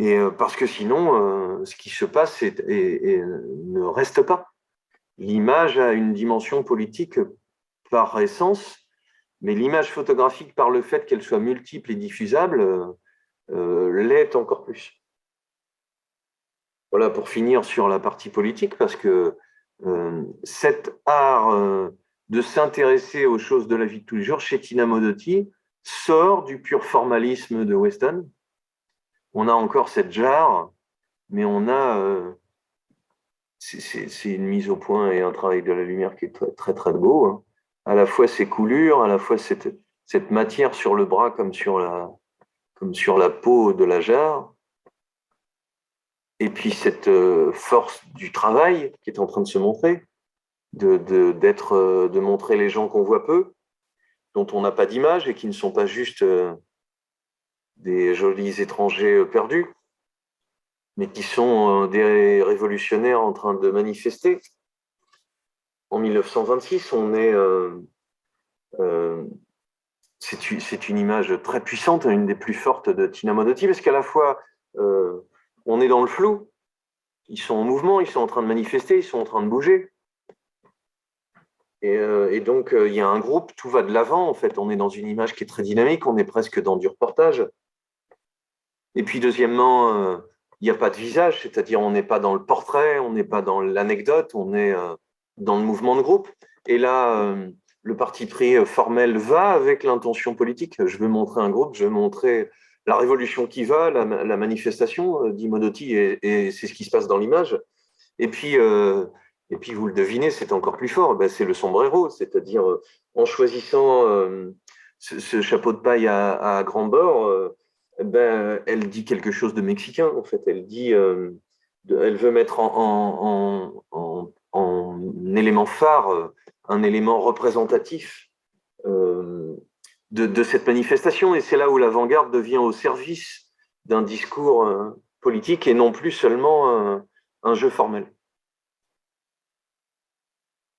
S1: Et parce que sinon, ce qui se passe ne reste pas. L'image a une dimension politique par essence, mais l'image photographique, par le fait qu'elle soit multiple et diffusable, l'est encore plus. Voilà, pour finir sur la partie politique, parce que cet art de s'intéresser aux choses de la vie de tous les jours chez Tina Modotti sort du pur formalisme de Weston. On a encore cette jarre, mais on a c'est une mise au point et un travail de la lumière qui est très, très, très beau, hein. À la fois ces coulures, à la fois cette matière sur le bras comme sur la peau de la jarre, et puis cette force du travail qui est en train de se montrer, de montrer les gens qu'on voit peu, dont on n'a pas d'image et qui ne sont pas juste des jolis étrangers perdus, mais qui sont des révolutionnaires en train de manifester. En 1926, c'est une image très puissante, une des plus fortes de Tina Modotti, parce qu'à la fois, on est dans le flou, ils sont en mouvement, ils sont en train de manifester, ils sont en train de bouger, Et donc, il y a un groupe, tout va de l'avant, en fait. On est dans une image qui est très dynamique, on est presque dans du reportage. Et puis, deuxièmement, il n'y a pas de visage, c'est-à-dire on n'est pas dans le portrait, on n'est pas dans l'anecdote, on est dans le mouvement de groupe. Et là, le parti pris formel va avec l'intention politique. Je veux montrer un groupe, je veux montrer la révolution qui va, la manifestation, dit Modotti, et c'est ce qui se passe dans l'image. Et puis, vous le devinez, c'est encore plus fort, ben, c'est le sombrero, c'est-à-dire en choisissant ce chapeau de paille à grand bord, ben, elle dit quelque chose de mexicain, en fait. Elle dit, elle veut mettre en élément phare, un élément représentatif de cette manifestation. Et c'est là où l'avant-garde devient au service d'un discours politique et non plus seulement un jeu formel.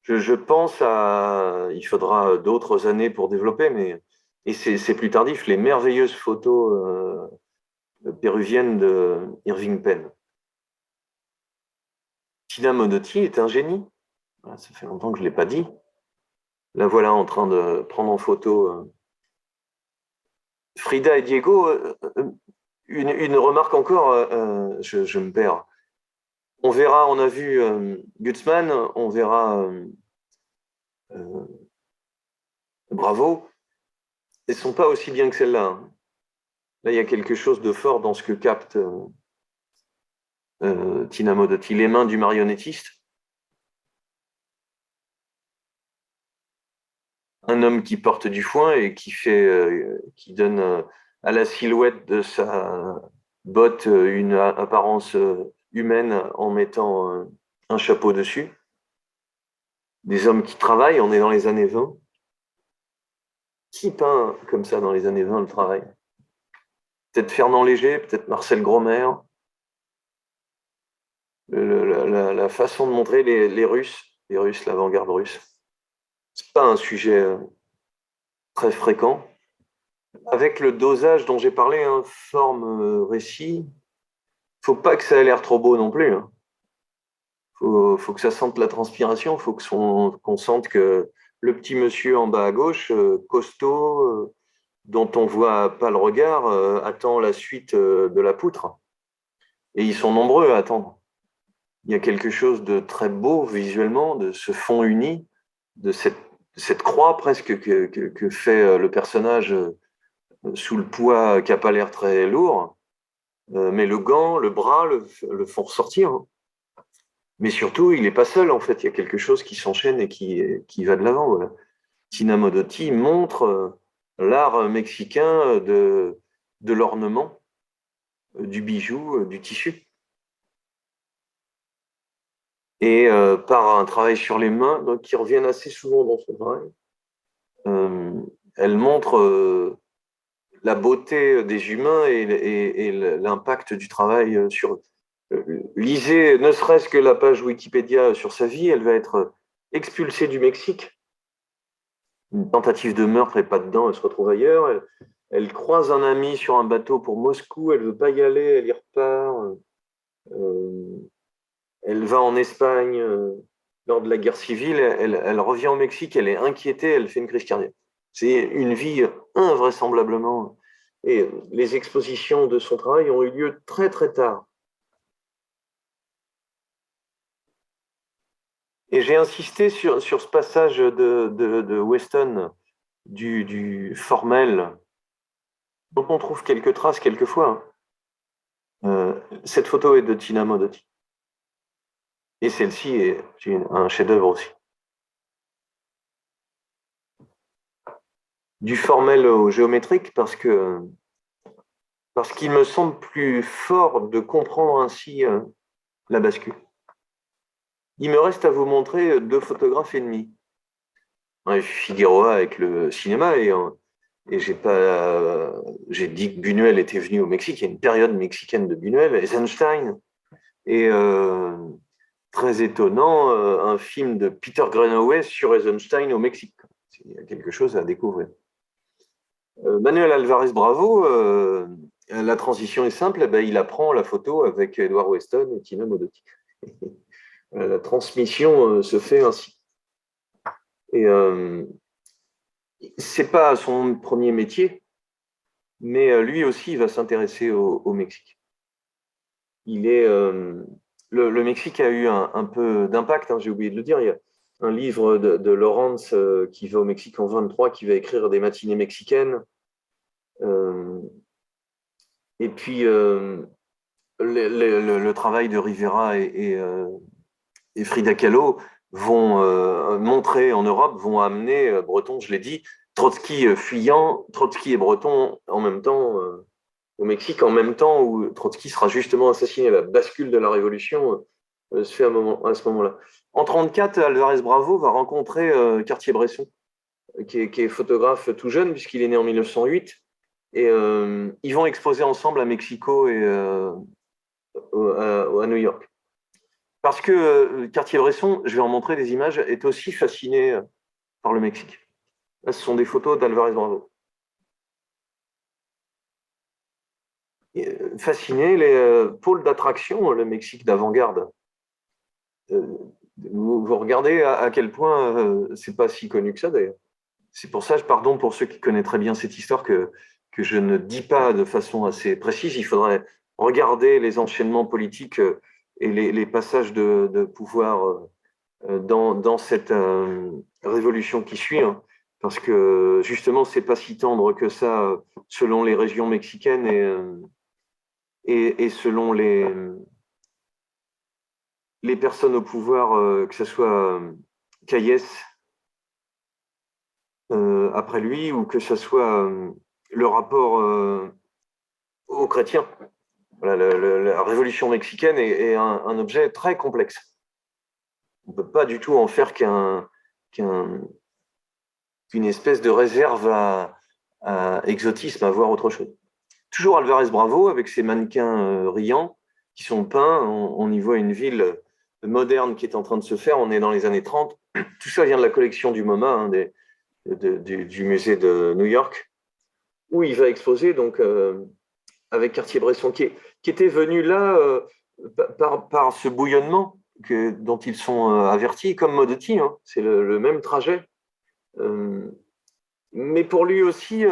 S1: Je pense il faudra d'autres années pour développer, mais et c'est plus tardif, les merveilleuses photos péruviennes de Irving Penn. Tina Modotti est un génie. Ça fait longtemps que je ne l'ai pas dit. La voilà en train de prendre en photo Frida et Diego. Une remarque encore, je me perds. On verra, on a vu Gutzmann, on verra euh, Bravo. Elles ne sont pas aussi bien que celle-là. Hein. Là, il y a quelque chose de fort dans ce que capte Tina Modotti, les mains du marionnettiste. Un homme qui porte du foin et qui donne à la silhouette de sa botte une apparence humaine en mettant un chapeau dessus. Des hommes qui travaillent, on est dans les années 20. Qui peint comme ça dans les années 20 le travail? Peut-être Fernand Léger, peut-être Marcel Gromer. La façon de montrer les Russes, l'avant-garde russe. C'est pas un sujet très fréquent. Avec le dosage dont j'ai parlé, hein, forme, récit, faut pas que ça ait l'air trop beau non plus. Hein. Faut que ça sente la transpiration, faut qu'on sente que le petit monsieur en bas à gauche, costaud, dont on voit pas le regard, attend la suite de la poutre. Et ils sont nombreux à attendre. Il y a quelque chose de très beau visuellement, de ce fond uni, de cette croix presque que fait le personnage sous le poids qui n'a pas l'air très lourd. Mais le gant, le bras le font ressortir. Hein. Mais surtout, il n'est pas seul, en fait. Il y a quelque chose qui s'enchaîne et qui va de l'avant. Voilà. Tina Modotti montre l'art mexicain de l'ornement, du bijou, du tissu. Et par un travail sur les mains, donc, qui reviennent assez souvent dans son travail, elle montre la beauté des humains et l'impact du travail sur eux. Lisez ne serait-ce que la page Wikipédia sur sa vie, elle va être expulsée du Mexique. Une tentative de meurtre et pas dedans, elle se retrouve ailleurs. Elle croise un ami sur un bateau pour Moscou, elle ne veut pas y aller, elle y repart. Elle va en Espagne lors de la guerre civile, elle revient au Mexique, elle est inquiétée, elle fait une crise cardiaque. C'est une vie invraisemblablement. Et les expositions de son travail ont eu lieu très très tard. Et j'ai insisté sur ce passage de Weston, du formel, dont on trouve quelques traces quelquefois. Cette photo est de Tina Modotti. Et celle-ci est un chef-d'œuvre aussi. Du formel au géométrique, parce qu'il me semble plus fort de comprendre ainsi la bascule. Il me reste à vous montrer deux photographes ennemis. Figueroa avec le cinéma et j'ai dit que Buñuel était venu au Mexique. Il y a une période mexicaine de Buñuel, Eisenstein. Et très étonnant, un film de Peter Greenaway sur Eisenstein au Mexique. Il y a quelque chose à découvrir. Manuel Alvarez Bravo, la transition est simple, il apprend la photo avec Edward Weston et Tina Modotti. La transmission se fait ainsi. Et c'est pas son premier métier, mais lui aussi, il va s'intéresser au Mexique. Le Mexique a eu un peu d'impact, hein, j'ai oublié de le dire. Il y a un livre de Lawrence qui va au Mexique en 23, qui va écrire des matinées mexicaines. Euh, et puis, le travail de Rivera et Frida Kahlo vont montrer en Europe, vont amener Breton, je l'ai dit, Trotsky fuyant, Trotsky et Breton en même temps au Mexique, en même temps où Trotsky sera justement assassiné. La bascule de la révolution se fait à ce moment-là. En 1934, Alvarez Bravo va rencontrer Cartier-Bresson, qui est photographe tout jeune, puisqu'il est né en 1908. Et ils vont exposer ensemble à Mexico et à New York. Parce que Cartier-Bresson, je vais en montrer des images, est aussi fasciné par le Mexique. Là, ce sont des photos d'Alvarez Bravo. Fasciné, les pôles d'attraction, le Mexique d'avant-garde. Euh, vous regardez à quel point c'est pas si connu que ça d'ailleurs. C'est pour ça, pardon pour ceux qui connaissent très bien cette histoire, que je ne dis pas de façon assez précise. Il faudrait regarder les enchaînements politiques et les passages de pouvoir dans cette révolution qui suit, hein, parce que justement, c'est pas si tendre que ça selon les régions mexicaines et selon les personnes au pouvoir, que ce soit Calles après lui ou que ce soit le rapport aux chrétiens. Voilà, la révolution mexicaine est un objet très complexe. On ne peut pas du tout en faire qu'une espèce de réserve à exotisme, à voir autre chose. Toujours Alvarez Bravo, avec ses mannequins riants qui sont peints. On y voit une ville moderne qui est en train de se faire. On est dans les années 30. Tout ça vient de la collection du MoMA, hein, du musée de New York, où il va exposer donc, avec Cartier-Bresson, qui était venu là par ce bouillonnement dont ils sont avertis, comme Modotti. Hein, c'est le même trajet. Euh, mais pour lui aussi,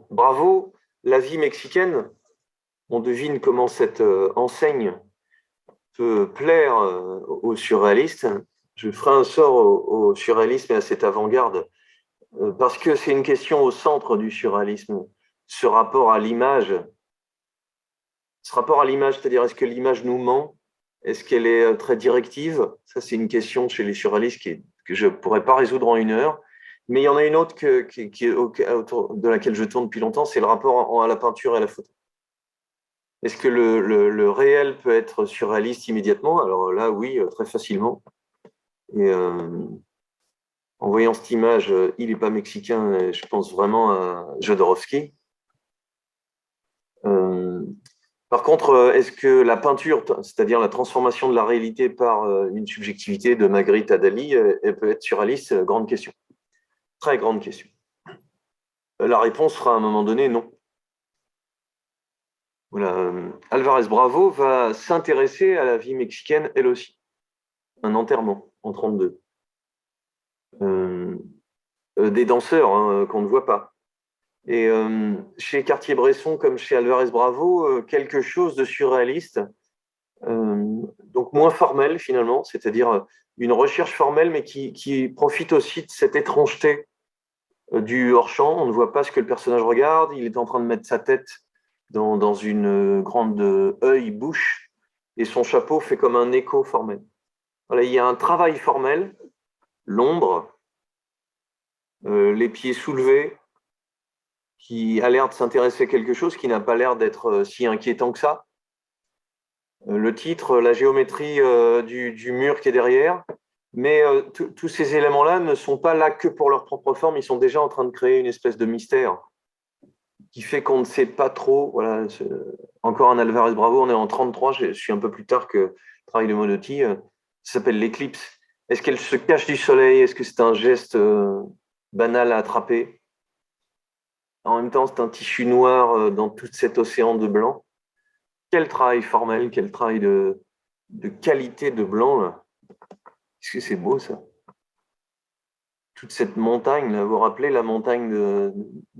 S1: Bravo, la vie mexicaine, on devine comment cette enseigne peut plaire aux surréalistes. Je ferai un sort au surréalisme et à cette avant-garde, parce que c'est une question au centre du surréalisme, ce rapport à l'image. Ce rapport à l'image, c'est-à-dire est-ce que l'image nous ment? Est-ce qu'elle est très directive? Ça, c'est une question chez les surréalistes que je ne pourrais pas résoudre en une heure. Mais il y en a une autre autour de laquelle je tourne depuis longtemps, c'est le rapport à la peinture et à la photo. Est-ce que le réel peut être surréaliste immédiatement? Alors là, oui, très facilement. Et en voyant cette image, il n'est pas mexicain, je pense vraiment à Jodorowsky. Euh, Par contre, est-ce que la peinture, c'est-à-dire la transformation de la réalité par une subjectivité de Magritte à Dali, elle peut être surréaliste? Grande question. Très grande question. La réponse sera à un moment donné non. Voilà. Alvarez Bravo va s'intéresser à la vie mexicaine, elle aussi. Un enterrement en 1932. Des danseurs hein, qu'on ne voit pas. Et chez Cartier-Bresson, comme chez Alvarez Bravo, quelque chose de surréaliste, donc moins formel finalement, c'est-à-dire une recherche formelle, mais qui profite aussi de cette étrangeté du hors-champ. On ne voit pas ce que le personnage regarde, il est en train de mettre sa tête dans une grande œil-bouche, et son chapeau fait comme un écho formel. Voilà, il y a un travail formel, l'ombre, les pieds soulevés, qui a l'air de s'intéresser à quelque chose qui n'a pas l'air d'être si inquiétant que ça. Le titre, la géométrie du mur qui est derrière, mais tous ces éléments-là ne sont pas là que pour leur propre forme, ils sont déjà en train de créer une espèce de mystère qui fait qu'on ne sait pas trop. Voilà, encore un Alvarez Bravo, on est en 33, je suis un peu plus tard que le travail de Modotti, ça s'appelle l'éclipse. Est-ce qu'elle se cache du soleil? Est-ce que c'est un geste banal à attraper? En même temps, c'est un tissu noir dans tout cet océan de blanc. Quel travail formel, quel travail de qualité de blanc, là. Est-ce que c'est beau, ça? toute cette montagne, là, vous vous rappelez la montagne de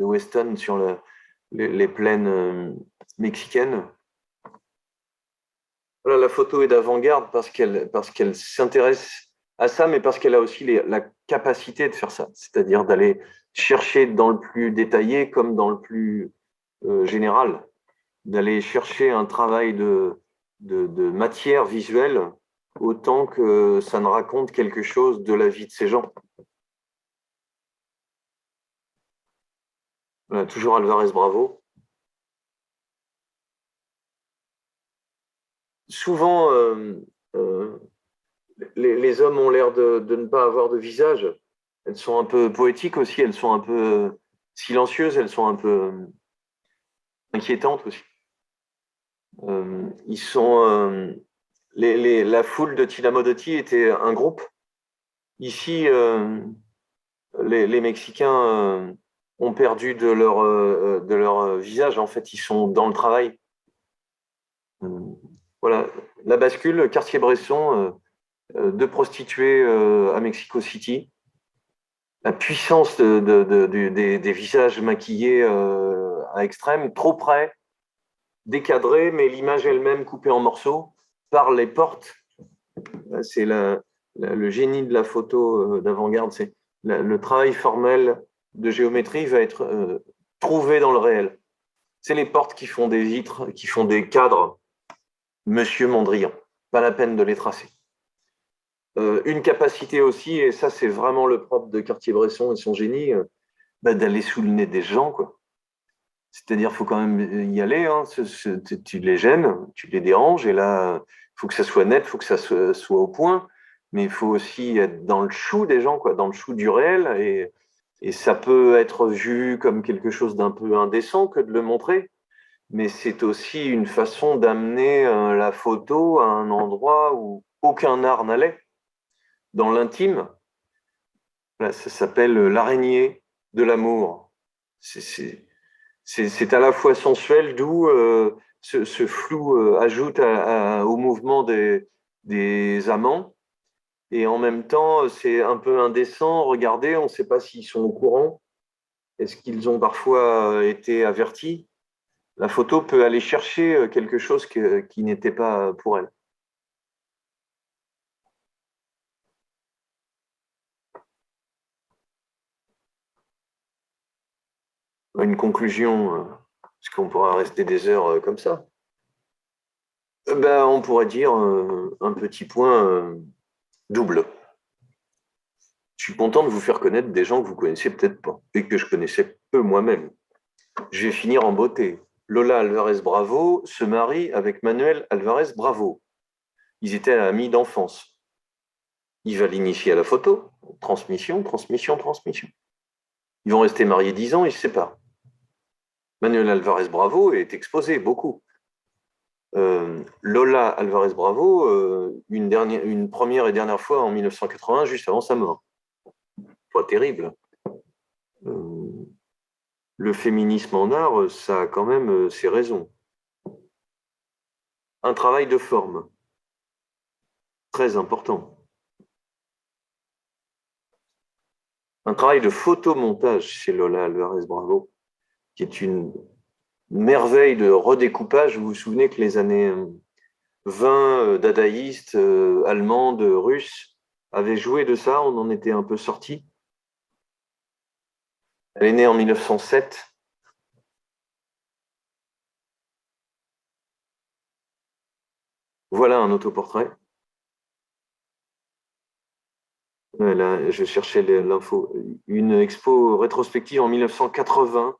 S1: Weston sur les plaines mexicaines? Voilà, la photo est d'avant-garde parce qu'elle s'intéresse à ça, mais parce qu'elle a aussi la capacité de faire ça, c'est-à-dire d'aller chercher dans le plus détaillé comme dans le plus général, d'aller chercher un travail de matière visuelle autant que ça ne raconte quelque chose de la vie de ces gens. Voilà, toujours Alvarez Bravo. Souvent, euh, les hommes ont l'air de ne pas avoir de visage. Elles sont un peu poétiques aussi, elles sont un peu silencieuses, elles sont un peu inquiétantes aussi. Ils sont, la foule de Tina Modotti était un groupe. Ici, les Mexicains ont perdu de leur visage. En fait, ils sont dans le travail. Voilà, la bascule, Cartier-Bresson, deux prostituées à Mexico City. La puissance des visages maquillés à extrême, trop près, décadré, mais l'image elle-même coupée en morceaux par les portes. C'est le génie de la photo d'avant-garde. C'est le travail formel de géométrie va être trouvé dans le réel. C'est les portes qui font des vitres, qui font des cadres. Monsieur Mondrian, pas la peine de les tracer. Une capacité aussi, et ça c'est vraiment le propre de Cartier-Bresson et son génie, d'aller sous le nez des gens, quoi. C'est-à-dire, il faut quand même y aller, hein. Tu les gênes, tu les déranges, et là, il faut que ça soit net, il faut que ça soit au point, mais il faut aussi être dans le chou des gens, quoi, dans le chou du réel, et ça peut être vu comme quelque chose d'un peu indécent que de le montrer, mais c'est aussi une façon d'amener la photo à un endroit où aucun art n'allait, dans l'intime. Là, ça s'appelle l'araignée de l'amour. C'est à la fois sensuel, d'où ce flou ajoute au mouvement des amants, et en même temps, c'est un peu indécent. Regardez, on ne sait pas s'ils sont au courant. Est-ce qu'ils ont parfois été avertis? La photo peut aller chercher quelque chose qui n'était pas pour elle. Une conclusion, parce qu'on pourra rester des heures comme ça. Ben, on pourrait dire un petit point double. Je suis content de vous faire connaître des gens que vous connaissez peut-être pas et que je connaissais peu moi-même. Je vais finir en beauté. Lola Alvarez Bravo se marie avec Manuel Alvarez Bravo. Ils étaient amis d'enfance. Il va l'initier à la photo. Transmission, transmission, transmission. Ils vont rester mariés 10 ans, ils se séparent. Manuel Alvarez Bravo est exposé beaucoup. Lola Alvarez Bravo, une première et dernière fois en 1980, juste avant sa mort. Pas terrible. Le féminisme en art, ça a quand même ses raisons. Un travail de forme, très important. Un travail de photomontage chez Lola Alvarez Bravo, qui est une merveille de redécoupage. Vous vous souvenez que les années 20 dadaïstes, allemandes, russes, avaient joué de ça, on en était un peu sorti. Elle est née en 1907. Voilà un autoportrait. Là, je cherchais l'info. Une expo rétrospective en 1980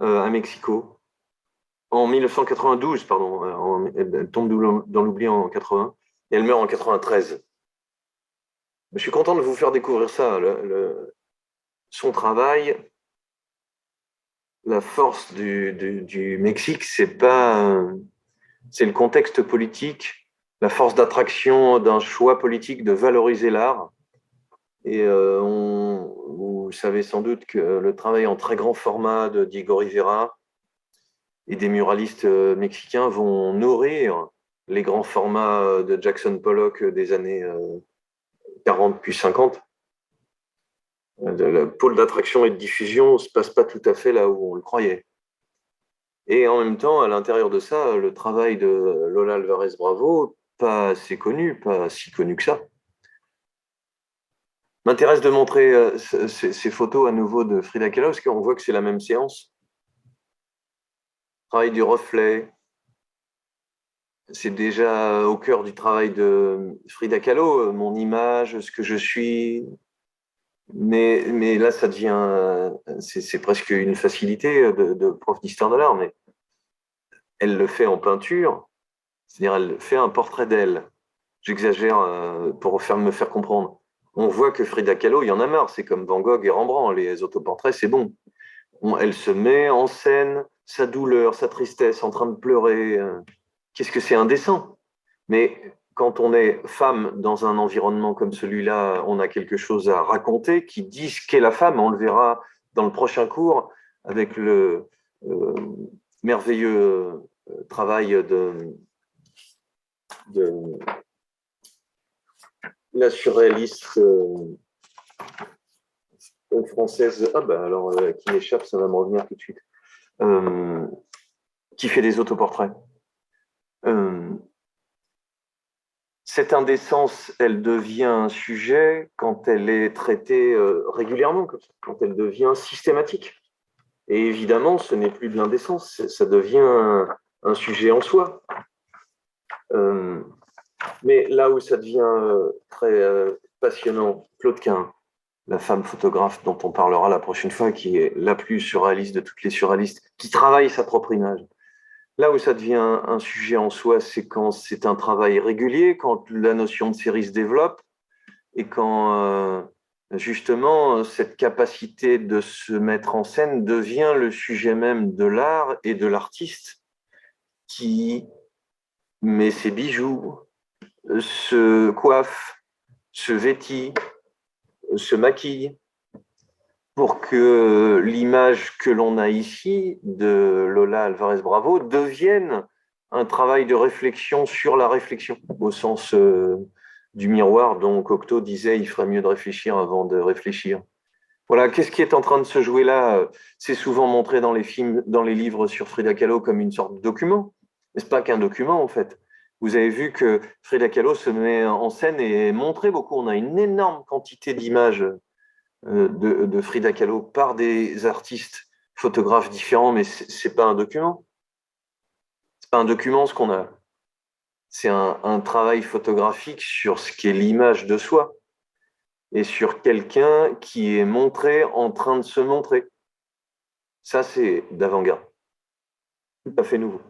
S1: à Mexico. En 1992, pardon. Elle tombe dans l'oubli en 80 et elle meurt en 93. Je suis content de vous faire découvrir ça. Son travail, la force du Mexique, c'est le contexte politique, la force d'attraction d'un choix politique de valoriser l'art. Et vous savez sans doute que le travail en très grand format de Diego Rivera et des muralistes mexicains vont nourrir les grands formats de Jackson Pollock des années 40 puis 50. Le pôle d'attraction et de diffusion ne se passe pas tout à fait là où on le croyait. Et en même temps, à l'intérieur de ça, le travail de Lola Alvarez Bravo, pas assez connu, pas si connu que ça. M'intéresse de montrer ces photos à nouveau de Frida Kahlo, parce qu'on voit que c'est la même séance. Travail du reflet, c'est déjà au cœur du travail de Frida Kahlo, mon image, ce que je suis. Mais là, ça devient, c'est presque une facilité de prof d'histoire de l'art, mais elle le fait en peinture, c'est-à-dire elle fait un portrait d'elle. J'exagère pour me faire comprendre. On voit que Frida Kahlo, il y en a marre, c'est comme Van Gogh et Rembrandt, les autoportraits, c'est bon. Elle se met en scène sa douleur, sa tristesse, en train de pleurer. Qu'est-ce que c'est indécent? Mais quand on est femme dans un environnement comme celui-là, on a quelque chose à raconter qui dit ce qu'est la femme. On le verra dans le prochain cours avec le euh, merveilleux travail de la surréaliste française. Ah bah alors, qui m'échappe, ça va me revenir tout de suite. Euh, qui fait des autoportraits. Euh, Cette indécence, elle devient un sujet quand elle est traitée régulièrement, comme ça, quand elle devient systématique. Et évidemment, ce n'est plus de l'indécence, ça devient un sujet en soi. Euh, mais là où ça devient très passionnant, Claude Quin, la femme photographe dont on parlera la prochaine fois, qui est la plus surréaliste de toutes les surréalistes, qui travaille sa propre image. Là où ça devient un sujet en soi, c'est quand c'est un travail régulier, quand la notion de série se développe et quand justement cette capacité de se mettre en scène devient le sujet même de l'art et de l'artiste qui met ses bijoux, se coiffe, se vêtit, se maquille pour que l'image que l'on a ici de Lola Alvarez Bravo devienne un travail de réflexion sur la réflexion, au sens du miroir dont Cocteau disait il ferait mieux de réfléchir avant de réfléchir. Voilà, qu'est-ce qui est en train de se jouer là? C'est souvent montré dans les films, dans les livres sur Frida Kahlo comme une sorte de document. Mais ce n'est pas qu'un document, en fait. Vous avez vu que Frida Kahlo se met en scène et est montré beaucoup. On a une énorme quantité d'images de Frida Kahlo par des artistes photographes différents, mais c'est pas un document. C'est pas un document ce qu'on a. C'est un travail photographique sur ce qu'est l'image de soi et sur quelqu'un qui est montré en train de se montrer. Ça, c'est d'avant-garde. Tout à fait nouveau.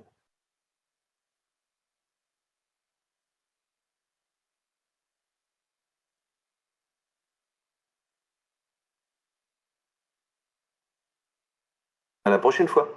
S1: À la prochaine fois.